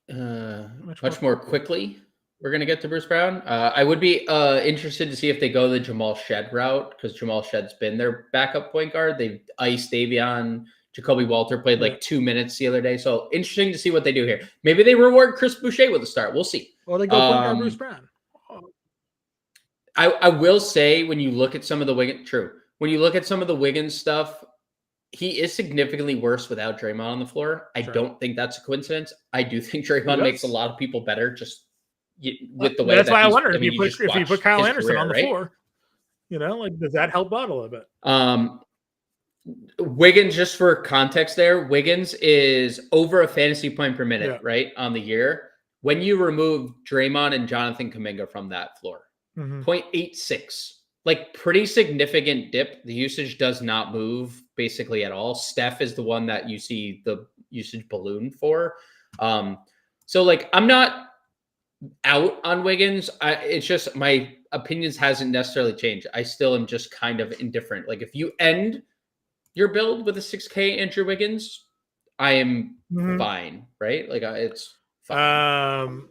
Much more quickly. We're going to get to Bruce Brown. I would be interested to see if they go the Jamal Shed route, because Jamal Shed's been their backup point guard. They've iced Davion. Jacoby Walter played like 2 minutes the other day. So interesting to see what they do here. Maybe they reward Chris Boucher with a start. We'll see. Well, they go point guard Bruce Brown. I will say, when you look at some of the Wiggins stuff, he is significantly worse without Draymond on the floor. I don't think that's a coincidence. I do think Draymond makes a lot of people better just with the way that's that why I wondered if you put Kyle Anderson career, on the right? floor, does that help out a little bit? Wiggins, just for context there, Wiggins is over a fantasy point per minute, right, on the year. When you remove Draymond and Jonathan Kuminga from that floor, 0.86, like pretty significant dip. The usage does not move basically at all. Steph is the one that you see the usage balloon for. So like, I'm not out on Wiggins. It's just my opinions hasn't necessarily changed. I still am just kind of indifferent. Like, if you end your build with a 6K Andrew Wiggins, I am fine, right? Like, it's fine.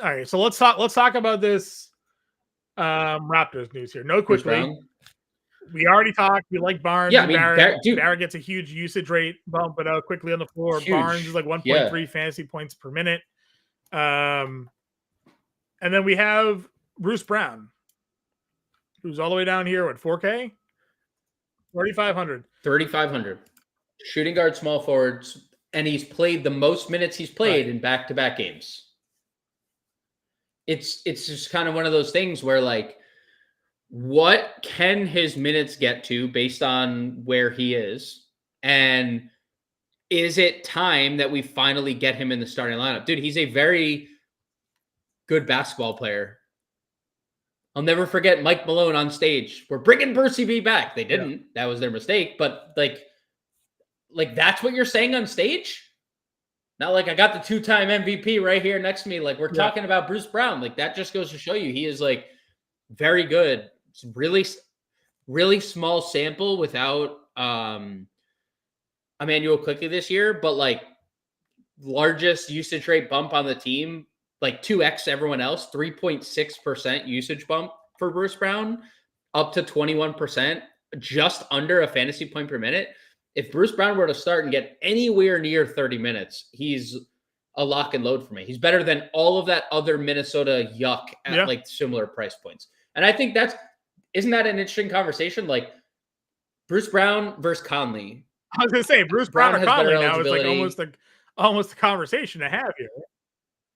All right, so let's talk about this Raptors news here. No, quickly. We already talked. We like Barnes. Yeah, Barrett gets a huge usage rate bump, but quickly on the floor. Huge. Barnes is like 1.3 fantasy points per minute. And then we have Bruce Brown, who's all the way down here. What, 4K? 3,500. 3,500. Shooting guard, small forwards, and he's played the most minutes he's played in back-to-back games. It's just kind of one of those things where, like, what can his minutes get to based on where he is? And is it time that we finally get him in the starting lineup? Dude, he's a very good basketball player. I'll never forget Mike Malone on stage. We're bringing Percy B back. They didn't. Yeah. That was their mistake. But like that's what you're saying on stage? Not like I got the 2-time MVP right here next to me. Like, we're talking about Bruce Brown. Like, that just goes to show you he is like very good. It's really, really small sample without Emmanuel Quickly this year, but like largest usage rate bump on the team, like 2x everyone else, 3.6% usage bump for Bruce Brown, up to 21%, just under a fantasy point per minute. If Bruce Brown were to start and get anywhere near 30 minutes, he's a lock and load for me. He's better than all of that other Minnesota yuck at like similar price points. And I think isn't that an interesting conversation? Like, Bruce Brown versus Conley. I was going to say, Bruce Brown or Conley now is like almost a conversation to have here.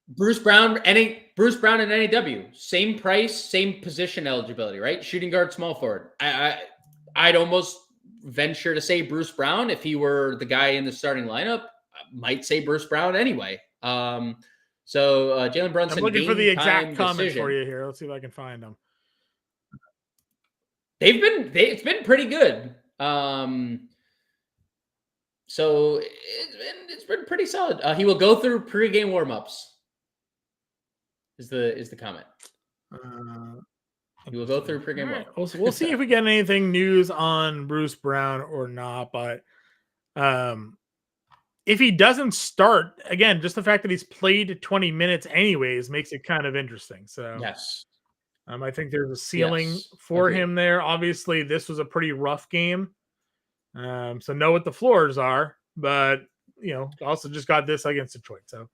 Bruce Brown and NAW, same price, same position eligibility, right? Shooting guard, small forward. I'd almost venture to say Bruce Brown. If he were the guy in the starting lineup, I might say Bruce Brown anyway. So Jalen Brunson. I'm looking for the exact comment for you here. Let's see if I can find them. It's been pretty good. So it's been pretty solid. He will go through pregame warmups. Is the comment? He will go through pregame warmups. We'll see if we get anything news on Bruce Brown or not. But if he doesn't start, again, just the fact that he's played 20 minutes anyways makes it kind of interesting. So Yes. I think there's a ceiling Yes. for Agreed. him there. Obviously, this was a pretty rough game. So know what the floors are, but also just got this against Detroit. So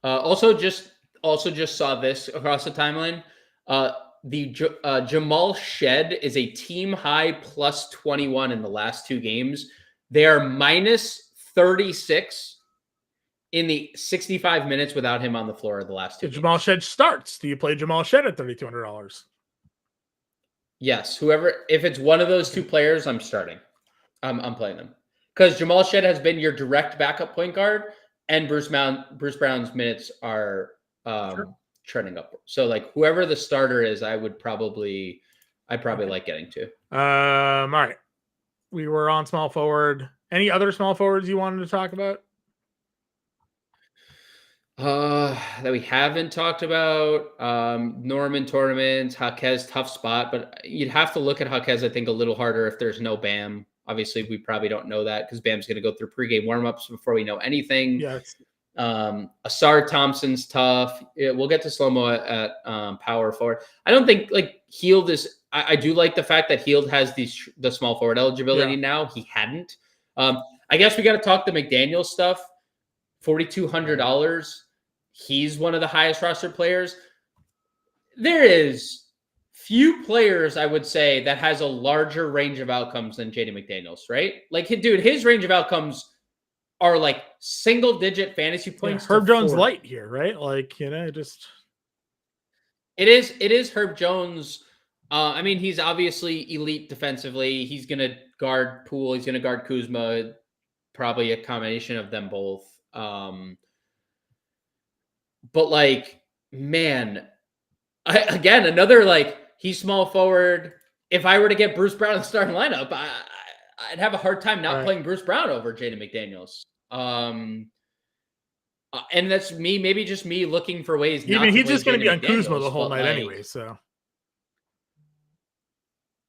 also just saw this across the timeline. Jamal Shed is a team high plus 21 in the last 2 games. They are minus 36 in the 65 minutes without him on the floor of the last 2 if games. Jamal Shed starts, do you play Jamal Shed at $3,200? Yes, if it's one of those 2 players, I'm starting. I'm playing them because Jamal Shed has been your direct backup point guard, and Bruce Brown's minutes are trending upward. So like whoever the starter is, I'd probably like getting to. All right, we were on small forward. Any other small forwards you wanted to talk about? That we haven't talked about. Norman tournaments, Jaquez, tough spot, but you'd have to look at Jaquez, I think, a little harder if there's no Bam. Obviously, we probably don't know that because Bam's going to go through pregame warmups before we know anything. Yes. Asar Thompson's tough. We'll get to slow-mo at power forward. I don't think like Hield is. I do like the fact that Hield has the small forward eligibility now. He hadn't. I guess we got to talk the McDaniel stuff. $4,200. He's one of the highest roster players. There is few players, I would say, that has a larger range of outcomes than Jaden McDaniels, right? Like, dude, his range of outcomes are like single-digit fantasy points. Herb Jones light here, right? Like, just it is Herb Jones. I mean, he's obviously elite defensively. He's gonna guard Poole. He's gonna guard Kuzma. Probably a combination of them both. But like, man, another like he's small forward. If I were to get Bruce Brown in the starting lineup, I'd have a hard time not playing Bruce Brown over Jaden McDaniels. And that's me, maybe just me looking for ways. He's just going to be on Kuzma the whole night anyway. So,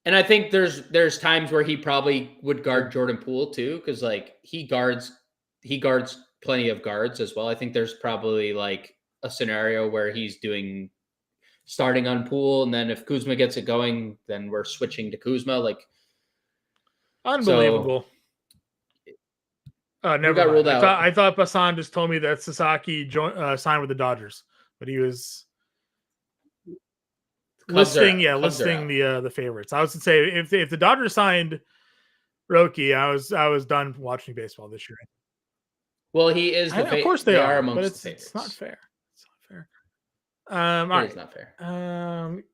and I think there's times where he probably would guard Jordan Poole too, because like he guards plenty of guards as well. I think there's probably like a scenario where he's starting on Poole, and then if Kuzma gets it going, then we're switching to Kuzma. Like unbelievable. Never got ruled out. I thought Basan just told me that Sasaki signed with the Dodgers, but he was listing the favorites. I was to say if the Dodgers signed Roki, I was done watching baseball this year. Well, he is the of course they are amongst but the favorites. It's not fair. It's not fair. All right. It's not fair.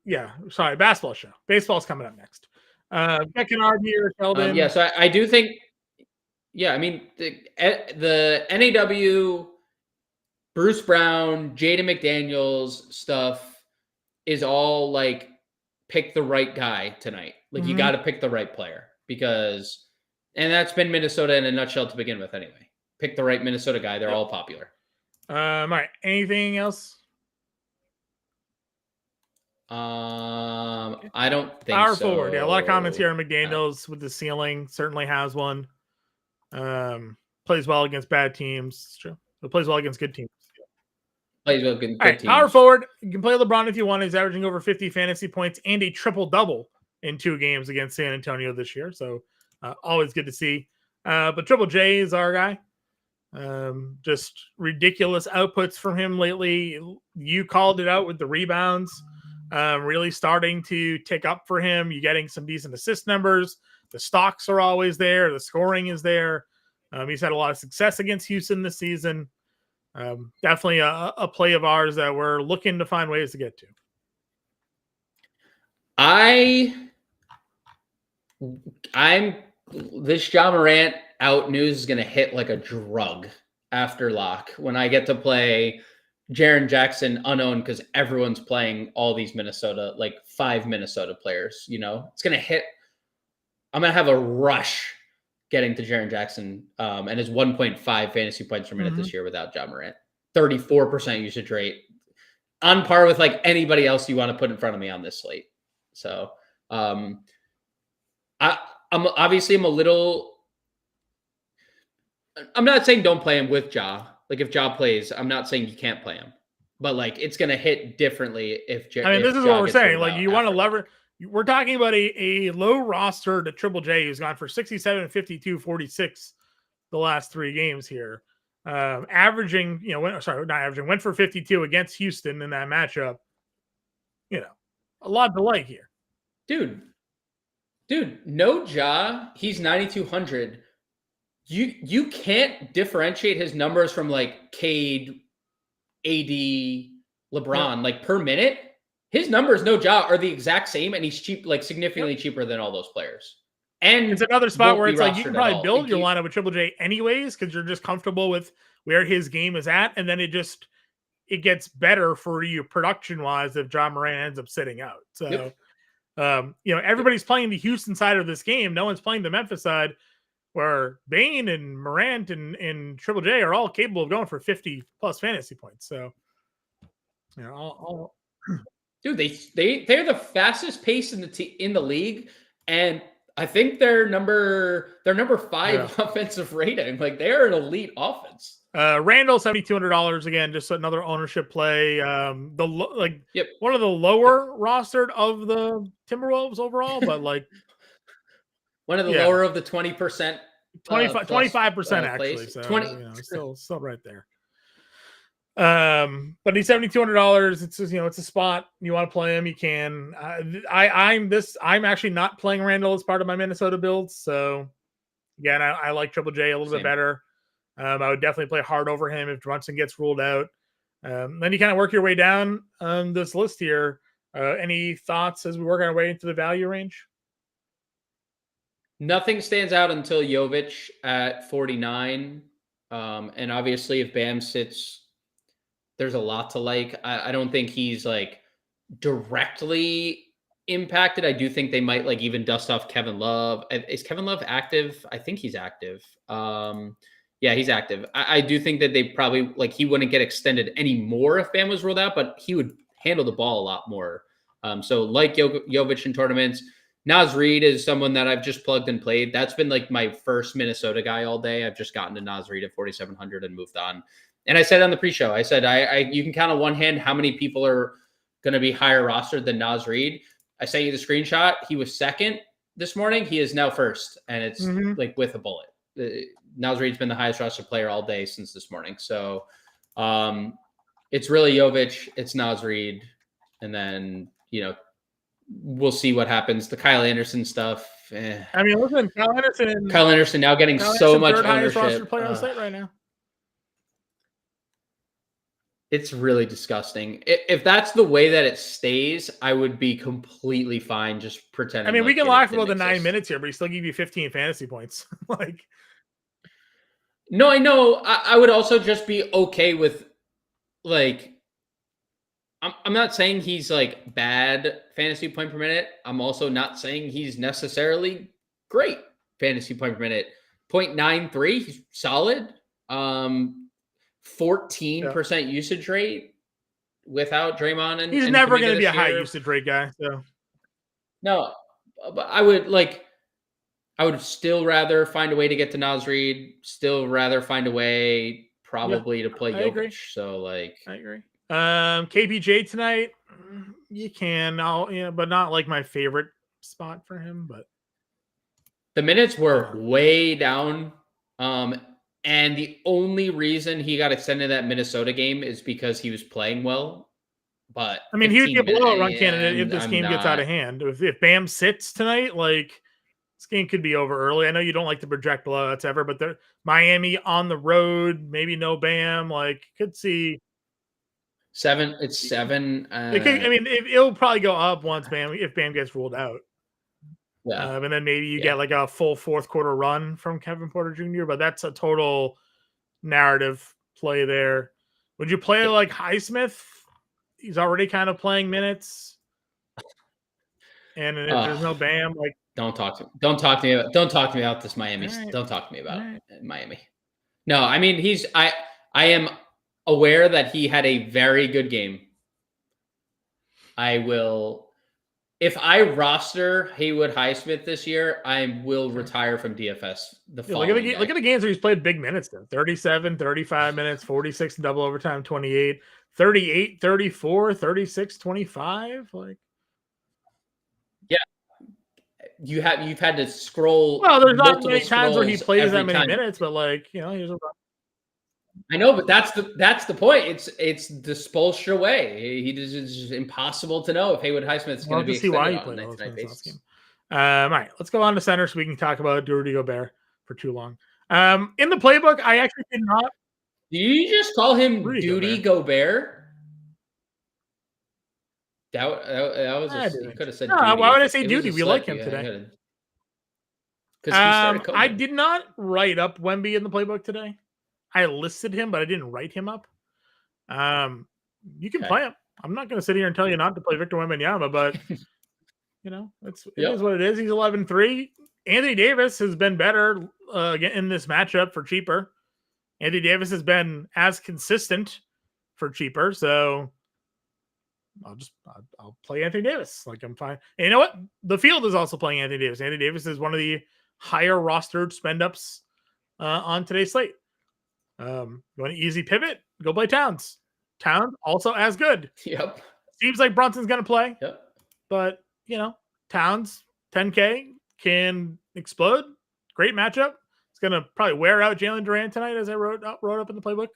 Yeah. Sorry, basketball show. Baseball's coming up next. Beckenard here, Sheldon. So I do think. Yeah, I mean the NAW, Bruce Brown, Jaden McDaniels stuff is all like pick the right guy tonight. Like you got to pick the right player and that's been Minnesota in a nutshell to begin with anyway. Pick the right Minnesota guy. They're all popular. All right. Anything else? I don't think Power so. forward. Yeah, a lot of comments here on McDaniels with the ceiling. Certainly has one. Plays well against bad teams. It's true. But plays well against good teams. Plays well against good teams. Power forward. You can play LeBron if you want. He's averaging over 50 fantasy points and a triple-double in 2 games against San Antonio this year. So always good to see. But Triple J is our guy. Just ridiculous outputs from him lately. You called it out with the rebounds. Really starting to tick up for him. You're getting some decent assist numbers. The stocks are always there. The scoring is there. He's had a lot of success against Houston this season. Definitely a play of ours that we're looking to find ways to get to. This Ja Morant out news is going to hit like a drug after lock when I get to play Jaren Jackson unowned because everyone's playing all these Minnesota, like 5 Minnesota players. It's going to hit. I'm going to have a rush getting to Jaren Jackson and his 1.5 fantasy points per minute this year without Ja Morant. 34% usage rate. On par with like anybody else you want to put in front of me on this slate. So I'm a little I'm not saying don't play him with Ja. Like if Ja plays, I'm not saying you can't play him, but like it's gonna hit differently if I mean, if this is Ja what we're gets saying. ruled Like, out you want to after that. lever. We're talking about a low roster to Triple J who's gone for 67, 52, 46 the last 3 games here. Averaging, not averaging, went for 52 against Houston in that matchup. A lot to like here. Dude, no Ja, he's 9,200. You can't differentiate his numbers from like Cade, AD, LeBron, like per minute. His numbers, no Ja, are the exact same, and he's cheap, like significantly cheaper than all those players. And It's another spot won't where be it's like you can rostered at probably all. build your lineup with Triple J anyways because you're just comfortable with where his game is at, and then it gets better for you production wise if John Moran ends up sitting out. So, everybody's playing the Houston side of this game. No one's playing the Memphis side, where Bane and Morant and Triple J are all capable of going for 50 plus fantasy points. So, Dude, they're the fastest pace in the league, and I think they're number 5 offensive rating. Like they are an elite offense. Randall $7,200 again, just another ownership play. One of the Yep. lower rostered of the Timberwolves overall, but like one of the lower of the 20%, 25% actually. plays. So 20, still right there. But he's $7,200. It's it's a spot you want to play him, you can. I'm actually not playing Randall as part of my Minnesota builds. So again, I like Triple J a little bit better. I would definitely play hard over him if Brunson gets ruled out. Then you kind of work your way down this list here. Any thoughts as we work our way into the value range? Nothing stands out until Jovic at 49. And obviously if Bam sits, there's a lot to like. I don't think he's like directly impacted. I do think they might like even dust off Kevin Love. Is Kevin Love active? I think he's active. Yeah, he's active. I do think that they probably like he wouldn't get extended anymore if Bam was ruled out, but he would handle the ball a lot more. So like Jovic in tournaments. Naz Reid is someone that I've just plugged and played. That's been like my first Minnesota guy all day. I've just gotten to Naz Reid at 4,700 and moved on. And I said on the pre-show, I said, you can count on one hand how many people are going to be higher rostered than Naz Reid. I sent you the screenshot. He was second this morning. He is now first, and it's like with a bullet. Naz Reid's been the highest rostered player all day since this morning. So it's really Jovic, it's Naz Reid, and then, we'll see what happens. The Kyle Anderson stuff. I mean, listen, Kyle Anderson now getting so much ownership. Roster player on the site right now. It's really disgusting. If that's the way that it stays, I would be completely fine just pretending. I mean, we can laugh about the 9 minutes here, but he still give you 15 fantasy points. Like, no, I know. I would also just be okay with like. I'm not saying he's like bad fantasy point per minute. I'm also not saying he's necessarily great fantasy point per minute. 0.93, he's solid. 14% usage rate without Draymond and he's never going to be a high usage rate guy. So no, but I would still rather find a way to get to Naz Reid. Still rather find a way probably to play Jokic. Agree. So like, I agree. KPJ tonight, you can, but not like my favorite spot for him. But the minutes were way down. And the only reason he got extended that Minnesota game is because he was playing well. But I mean, he would be a blowout run candidate if this game gets out of hand. If Bam sits tonight, like this game could be over early. I know you don't like to project blowouts ever, but the Miami on the road, maybe no Bam, like could see 7. It's 7. It'll probably go up once if Bam gets ruled out. Yeah. And then maybe you get like a full fourth quarter run from Kevin Porter Jr., but that's a total narrative play there. Would you play like Highsmith? He's already kind of playing minutes. And if there's no Bam, like don't talk to me about this Miami. Right. Don't talk to me about Miami. No, I mean I am aware that he had a very good game. I will if I roster Haywood Highsmith this year, I will retire from DFS the Yeah, following look at the games where he's played big minutes though. 37, 35 minutes, 46 in double overtime, 28, 38, 34, 36, 25. Like, yeah, you've had to scroll. well, there's not multiple many times where he scrolls plays every that many time. minutes, but like, here's a I know, but that's the point. It's disposed away. It's just impossible to know if Haywood Highsmith's going to be see why extended he on a played all those night-to-night minutes last basis. game. All right, let's go on to center so we can talk about Rudy Gobert for too long. In the playbook, I actually did not. Do you just call him Rudy Duty Gobert? That was you could have said. No, Duty. why would I say It was Duty? a We slip. like him today. Because he started I coding. did not write up Wemby in the playbook today. I listed him, but I didn't write him up. You can play him. I'm not going to sit here and tell you not to play Victor Wembanyama, but it is what it is. He's 11-3. Anthony Davis has been better in this matchup for cheaper. Anthony Davis has been as consistent for cheaper, so I'll play Anthony Davis. Like, I'm fine. And you know what? The field is also playing Anthony Davis. Anthony Davis is one of the higher rostered spend ups on today's slate. You want an easy pivot? Go play Towns. Towns also as good. Yep. Seems like Brunson's going to play. Yep. But, Towns, 10K, can explode. Great matchup. It's going to probably wear out Jalen Durant tonight, as I wrote up in the playbook.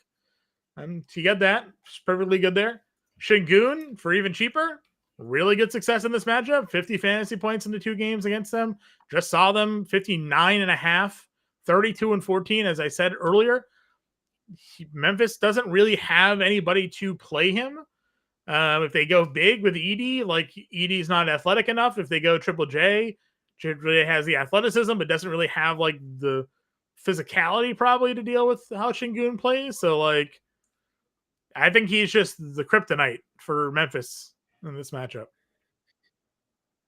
And you get that. It's perfectly good there. Şengün, for even cheaper, really good success in this matchup. 50 fantasy points in the 2 games against them. Just saw them 59.5, 32 and 14, as I said earlier. Memphis doesn't really have anybody to play him. If they go big with Edey, like Edey's not athletic enough. If they go Triple J has the athleticism, but doesn't really have like the physicality probably to deal with how Şengün plays. So like, I think he's just the kryptonite for Memphis in this matchup.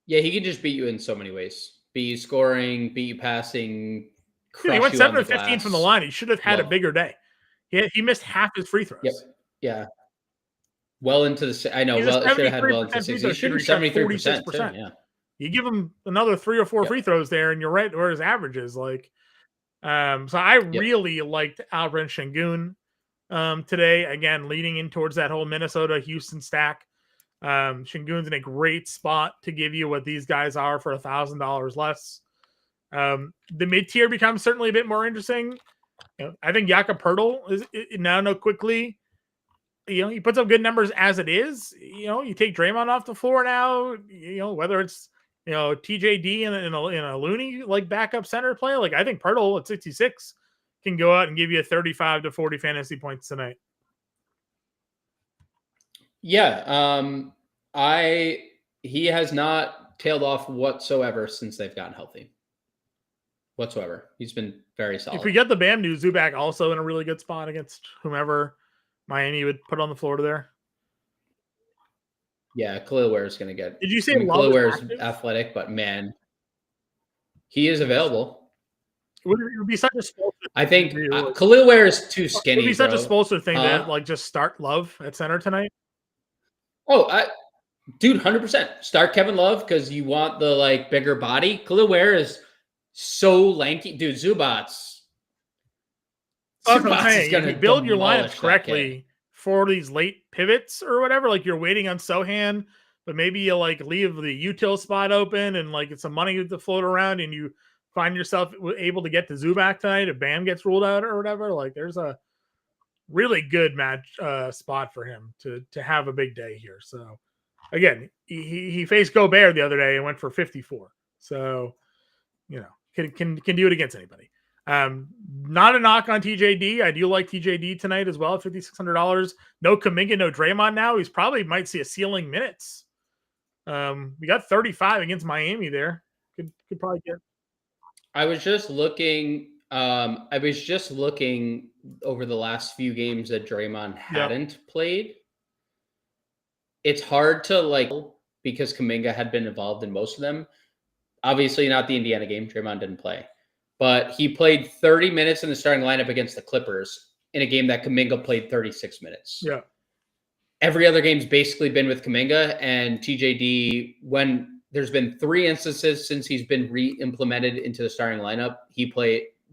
Yeah, he can just beat you in so many ways. Beat you scoring, beat you passing. Dude, he went 7 of 15 from the line. He should have had a bigger day. He missed half his free throws. Yep. Yeah. Well into the, I know. Well, should have had well into 60. He should have 73%. Yeah. You give him another 3 or 4 free throws there, and you're right where his average is. Like, so I really liked Alperen Şengün today. Again, leading in towards that whole Minnesota Houston stack. Şengün's in a great spot to give you what these guys are for $1,000 less. The mid tier becomes certainly a bit more interesting. I think Jakob Poeltl is now quickly. He puts up good numbers as it is. You take Draymond off the floor now. Whether it's TJD in a Looney like backup center play. Like, I think Poeltl at 66 can go out and give you 35 to 40 fantasy points tonight. Yeah, he has not tailed off whatsoever since they've gotten healthy. Whatsoever. He's been very solid. If we get the Bam news, Zubac also in a really good spot against whomever Miami would put on the floor there. Yeah, Khalil Ware is going to get. Did you say Khalil Ware is athletic, but man, he is available. It would be such a Spoelstra. I think Khalil Ware is too skinny. It would be such a Spoelstra thing that like just start Love at center tonight. Oh, dude, 100%. Start Kevin Love because you want the bigger body. Khalil Ware is so lanky, dude. Zubats. That's what I'm saying. If you build your lineups correctly for these late pivots or whatever, like you're waiting on Sohan, but maybe you leave the util spot open and get some money to float around, and you find yourself able to get to Zubac tonight if Bam gets ruled out or whatever. Like, there's a really good match spot for him to have a big day here. So again, he faced Gobert the other day and went for 54. So can do it against anybody. Not a knock on TJD. I do like TJD tonight as well at $5,600. No Kuminga, no Draymond now. He's probably might see a ceiling minutes. We got 35 against Miami there. Could probably get. I was just looking over the last few games that Draymond hadn't played. It's hard to because Kuminga had been involved in most of them. Obviously not the Indiana game. Draymond didn't play. But he played 30 minutes in the starting lineup against the Clippers in a game that Kuminga played 36 minutes. Yeah. Every other game's basically been with Kuminga, and TJD, when there's been 3 instances since he's been re-implemented into the starting lineup.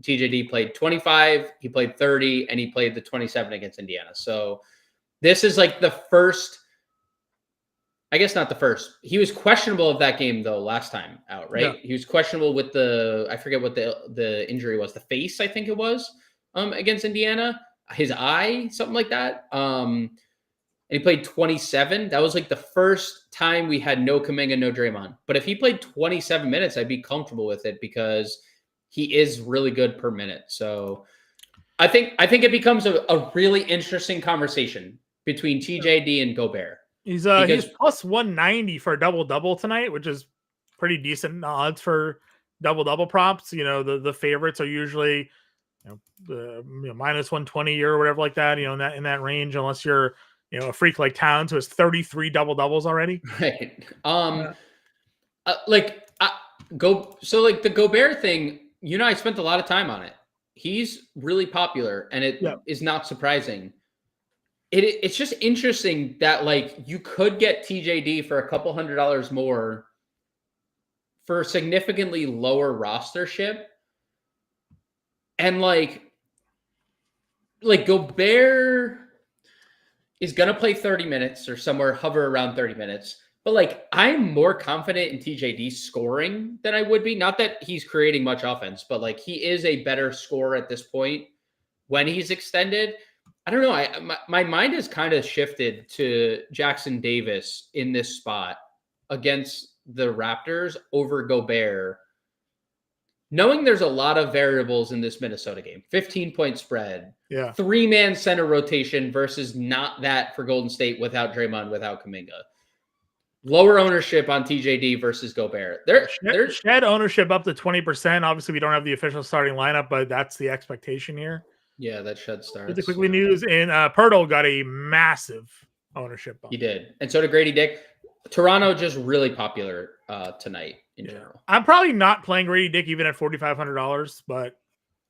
TJD played 25, he played 30, and he played the 27 against Indiana. So this is like the first, I guess not the first. He was questionable of that game though last time out, right? Yeah. He was questionable with I forget what the injury was, the face, I think it was, against Indiana, his eye, something like that. And he played 27. That was like the first time we had no Kuminga, no Draymond. But if he played 27 minutes, I'd be comfortable with it because he is really good per minute. So I think it becomes a really interesting conversation between TJD and Gobert. He's plus 190 for a double-double tonight, which is pretty decent odds for double-double props. You know, the favorites are usually minus 120 or whatever like that, in that range, unless you're a freak like Towns who has 33 double-doubles already. Right. The Gobert thing, I spent a lot of time on it. He's really popular, and it is not surprising. It's just interesting that you could get TJD for a couple $100 more for significantly lower rostership. And Gobert is going to play 30 minutes or somewhere hover around 30 minutes. But I'm more confident in TJD scoring than I would be. Not that he's creating much offense, but he is a better scorer at this point when he's extended. I don't know. My mind has kind of shifted to Jackson Davis in this spot against the Raptors over Gobert, knowing there's a lot of variables in this Minnesota game. 15-point spread, 3-man center rotation versus not that for Golden State without Draymond, without Kuminga. Lower ownership on TJD versus Gobert. There's shed ownership up to 20%. Obviously, we don't have the official starting lineup, but that's the expectation here. Yeah, that shed starts. The quickly news, and Pirtle got a massive ownership bump. He did, and so did Grady Dick. Toronto just really popular tonight in general. I'm probably not playing Grady Dick even at $4,500, but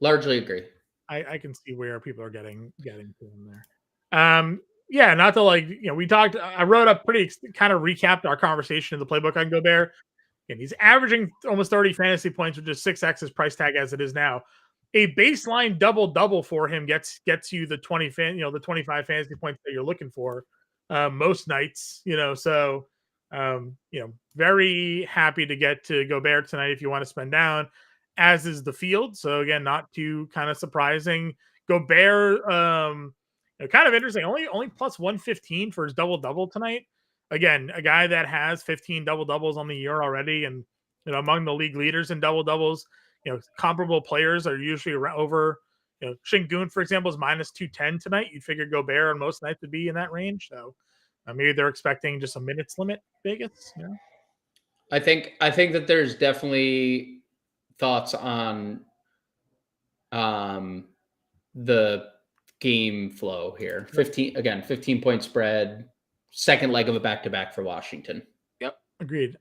largely agree. I can see where people are getting to him there. Not to we talked. I wrote up pretty kind of recapped our conversation in the playbook on Gobert, and he's averaging almost 30 fantasy points, which is 6x his price tag as it is now. A baseline double for him gets you the 25 fantasy points that you're looking for most nights. So very happy to get to Gobert tonight if you want to spend down, as is the field. So again, not too kind of surprising. Gobert, kind of interesting. Only plus 115 for his double tonight. Again, a guy that has 15 double-doubles on the year already, and among the league leaders in double-doubles. Comparable players are usually over. Şengün, for example, is minus 210 tonight. You'd figure Gobert on most nights would be in that range. So maybe they're expecting just a minutes limit, Vegas. I think that there's definitely thoughts on the game flow here. 15-point spread, second leg of a back-to-back for Washington. Yep, agreed.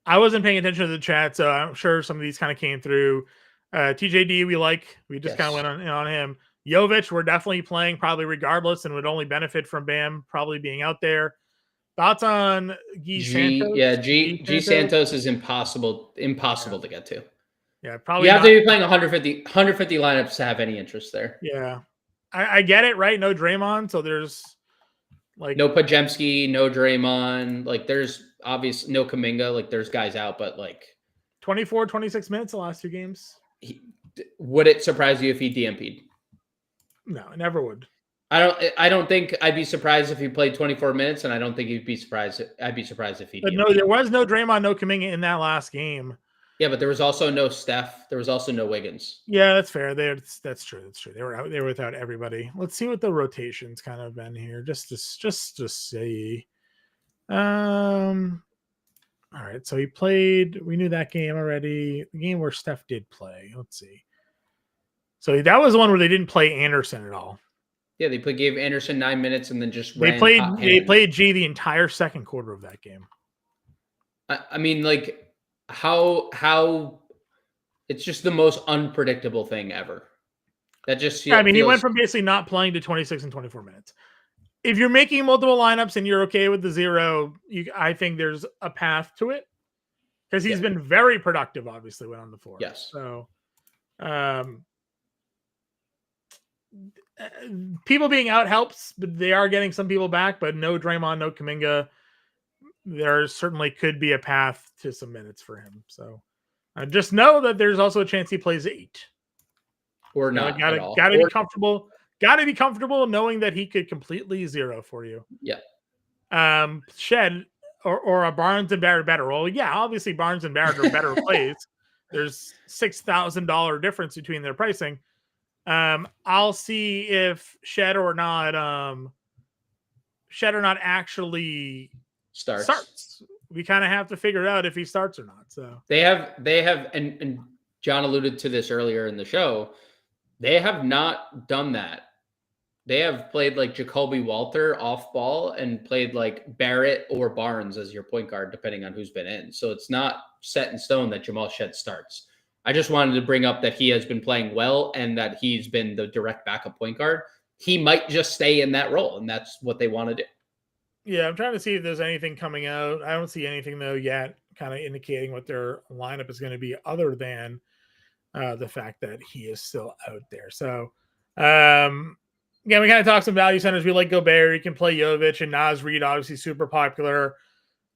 I wasn't paying attention to the chat, so I'm sure some of these kind of came through. TJD, we just kind of went on him. Jovic, we're definitely playing probably regardless, and would only benefit from Bam probably being out there. Thoughts on Santos? Yeah, G Santos is impossible to get to. Yeah, probably. You have to be playing 150 lineups to have any interest there. Yeah, I get it, right? No Draymond, so there's no Podziemski, no Draymond. There's obvious no Kuminga. There's guys out, but 24, 26 minutes the last 2 games. Would it surprise you if he DMP'd? No, it never would. I don't think I'd be surprised if he played 24 minutes, and I don't think I'd be surprised if he. But no, there was no Draymond, no Kuminga in that last game. Yeah, but there was also no Steph. There was also no Wiggins. Yeah, that's fair. That's true. That's true. They were without everybody. Let's see what the rotations kind of been here. Just to see. All right. So he played. We knew that game already. The game where Steph did play. Let's see. So that was the one where they didn't play Anderson at all. Yeah, they gave Anderson 9 minutes and then just they played G the entire second quarter of that game. I mean, how it's just the most unpredictable thing ever. That just he went from basically not playing to 26 and 24 minutes. if you're making multiple lineups and you're okay with the 0, I think there's a path to it because he's been very productive, obviously, when on the floor. Yes. So, people being out helps, but they are getting some people back. But no Draymond, no Kuminga. There certainly could be a path to some minutes for him. So, just know that there's also a chance he plays 8 or not. Gotta be comfortable. Got to be comfortable knowing that he could completely 0 for you. Yeah. Shed or a Barnes and Barrett better. Well, yeah, obviously Barnes and Barrett are better plays. There's $6,000 difference between their pricing. I'll see if Shed or not actually starts. We kind of have to figure out if he starts or not. So they have, and John alluded to this earlier in the show. They have not done that. They have played like Jacoby Walter off ball and played like Barrett or Barnes as your point guard, depending on who's been in. So it's not set in stone that Jamal Shed starts. I just wanted to bring up that he has been playing well and that he's been the direct backup point guard. He might just stay in that role, and that's what they want to do. Yeah, I'm trying to see if there's anything coming out. I don't see anything, though, yet kind of indicating what their lineup is going to be other than the fact that he is still out there. So, yeah, we kind of talked some value centers. We like Gobert. You can play Jovic and Naz Reid, obviously super popular.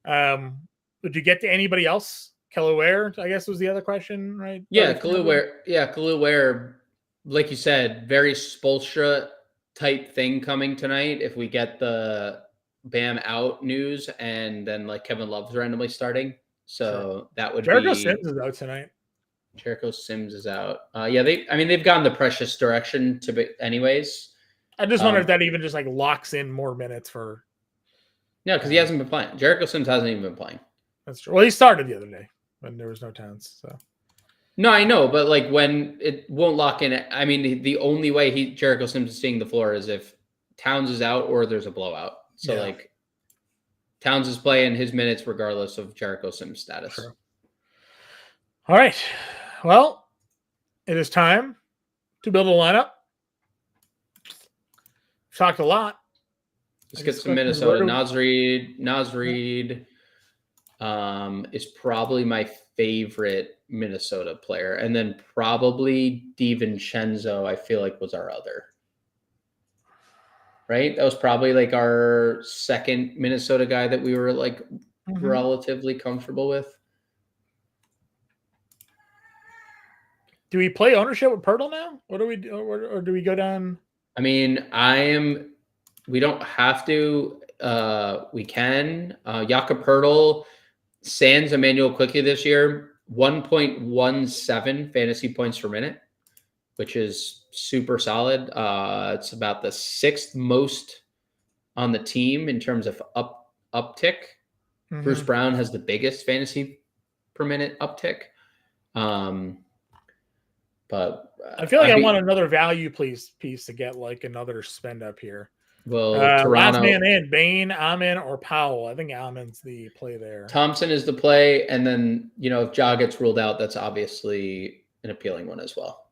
Would you get to anybody else? Kelly Ware, I guess, was the other question, right? Yeah, Kelly Ware. Yeah, Kelly Ware, like you said, very Spoelstra type thing coming tonight. If we get the Bam out news and then like Kevin Love's randomly starting. So that would Jericho be... Sims is out tonight. Jericho Sims is out. Yeah, they've gone the Precious direction to be anyways. I just wonder if that even just like locks in more minutes for... Yeah, because he hasn't been playing. Jericho Sims hasn't even been playing. That's true. Well, he started the other day when there was no Towns. So no, I know, but like when it won't lock in. I mean, the only way Jericho Sims is seeing the floor is if Towns is out or there's a blowout. So like Towns is playing his minutes regardless of Jericho Sims' status. True. All right. Well, it is time to build a lineup. We've talked a lot. Let's get some Minnesota. Naz Reid is probably my favorite Minnesota player. And then probably DiVincenzo, I feel like, was our other. Right? That was probably like our second Minnesota guy that we were like relatively comfortable with. Do we play ownership with Pirtle now? What do we do? Or do we go down? I mean, we don't have to. We can. Jakob Pirtle, sans Emmanuel Quickly this year, 1.17 fantasy points per minute, which is super solid. It's about the 6th most on the team in terms of uptick. Bruce Brown has the biggest fantasy per minute uptick. But I feel like I want another value piece to get like another spend up here. Well, Toronto, last man in, Bain, Amin, or Powell. I think Amin's the play there. Thompson is the play, and then if Ja gets ruled out, that's obviously an appealing one as well.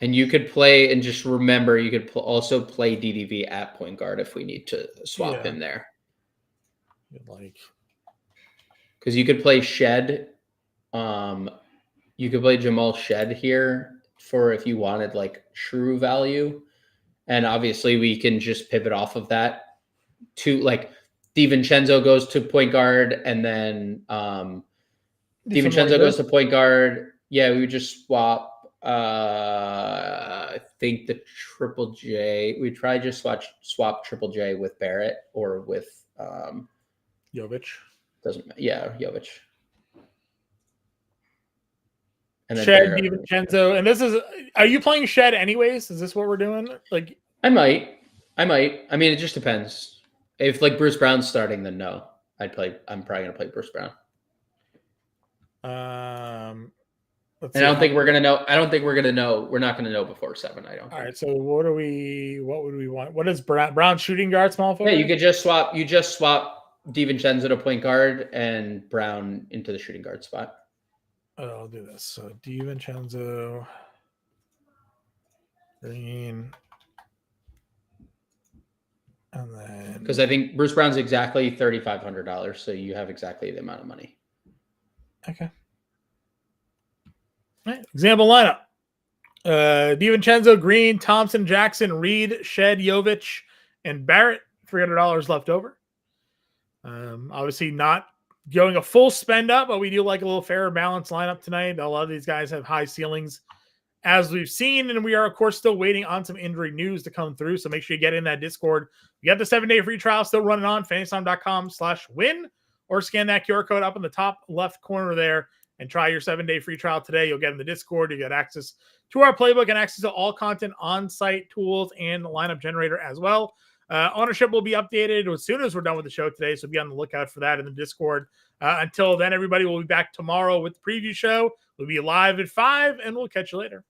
And you could play, and just remember, you could also play DDV at point guard if we need to swap him there. Because you could play Shed. You could play Jamal Shed here for if you wanted like true value. And obviously we can just pivot off of that to like DiVincenzo goes to point guard and then DiVincenzo goes to point guard. Yeah, we would just swap. I think the Triple J. We try just swap Triple J with Barrett or with Jovic. Doesn't matter. Yeah, Jovic. And then Shed, DiVincenzo, and this is. Are you playing Shed anyways? Is this what we're doing? Like, I might. I mean, it just depends. If like Bruce Brown's starting, then no, I'm probably gonna play Bruce Brown. I don't think we're gonna know. We're not gonna know before 7. I don't. All right. So what would we want? What is Brown shooting guard, small forward? Yeah, you could just swap. You just swap DiVincenzo to point guard and Brown into the shooting guard spot. I'll do this. So DiVincenzo, Green, And then, because I think Bruce Brown's exactly $3,500, so you have exactly the amount of money. okay. All right. Example lineup. DiVincenzo, Green, Thompson, Jackson, Reed, Shed, Jovic, and Barrett. $300 left over. Obviously not going a full spend up, but we do like a little fairer balanced lineup tonight. A lot of these guys have high ceilings, as we've seen, and we are, of course, still waiting on some injury news to come through. So make sure you get in that Discord. You got the 7-day free trial still running on fantasy.com/win, or scan that QR code up in the top left corner there and try your 7-day free trial today. You'll get in the Discord. You get access to our playbook and access to all content, on-site tools, and the lineup generator as well. Ownership will be updated as soon as we're done with the show today, so be on the lookout for that in the Discord. Until then, everybody will be back tomorrow with the preview show. We'll be live at 5, and we'll catch you later.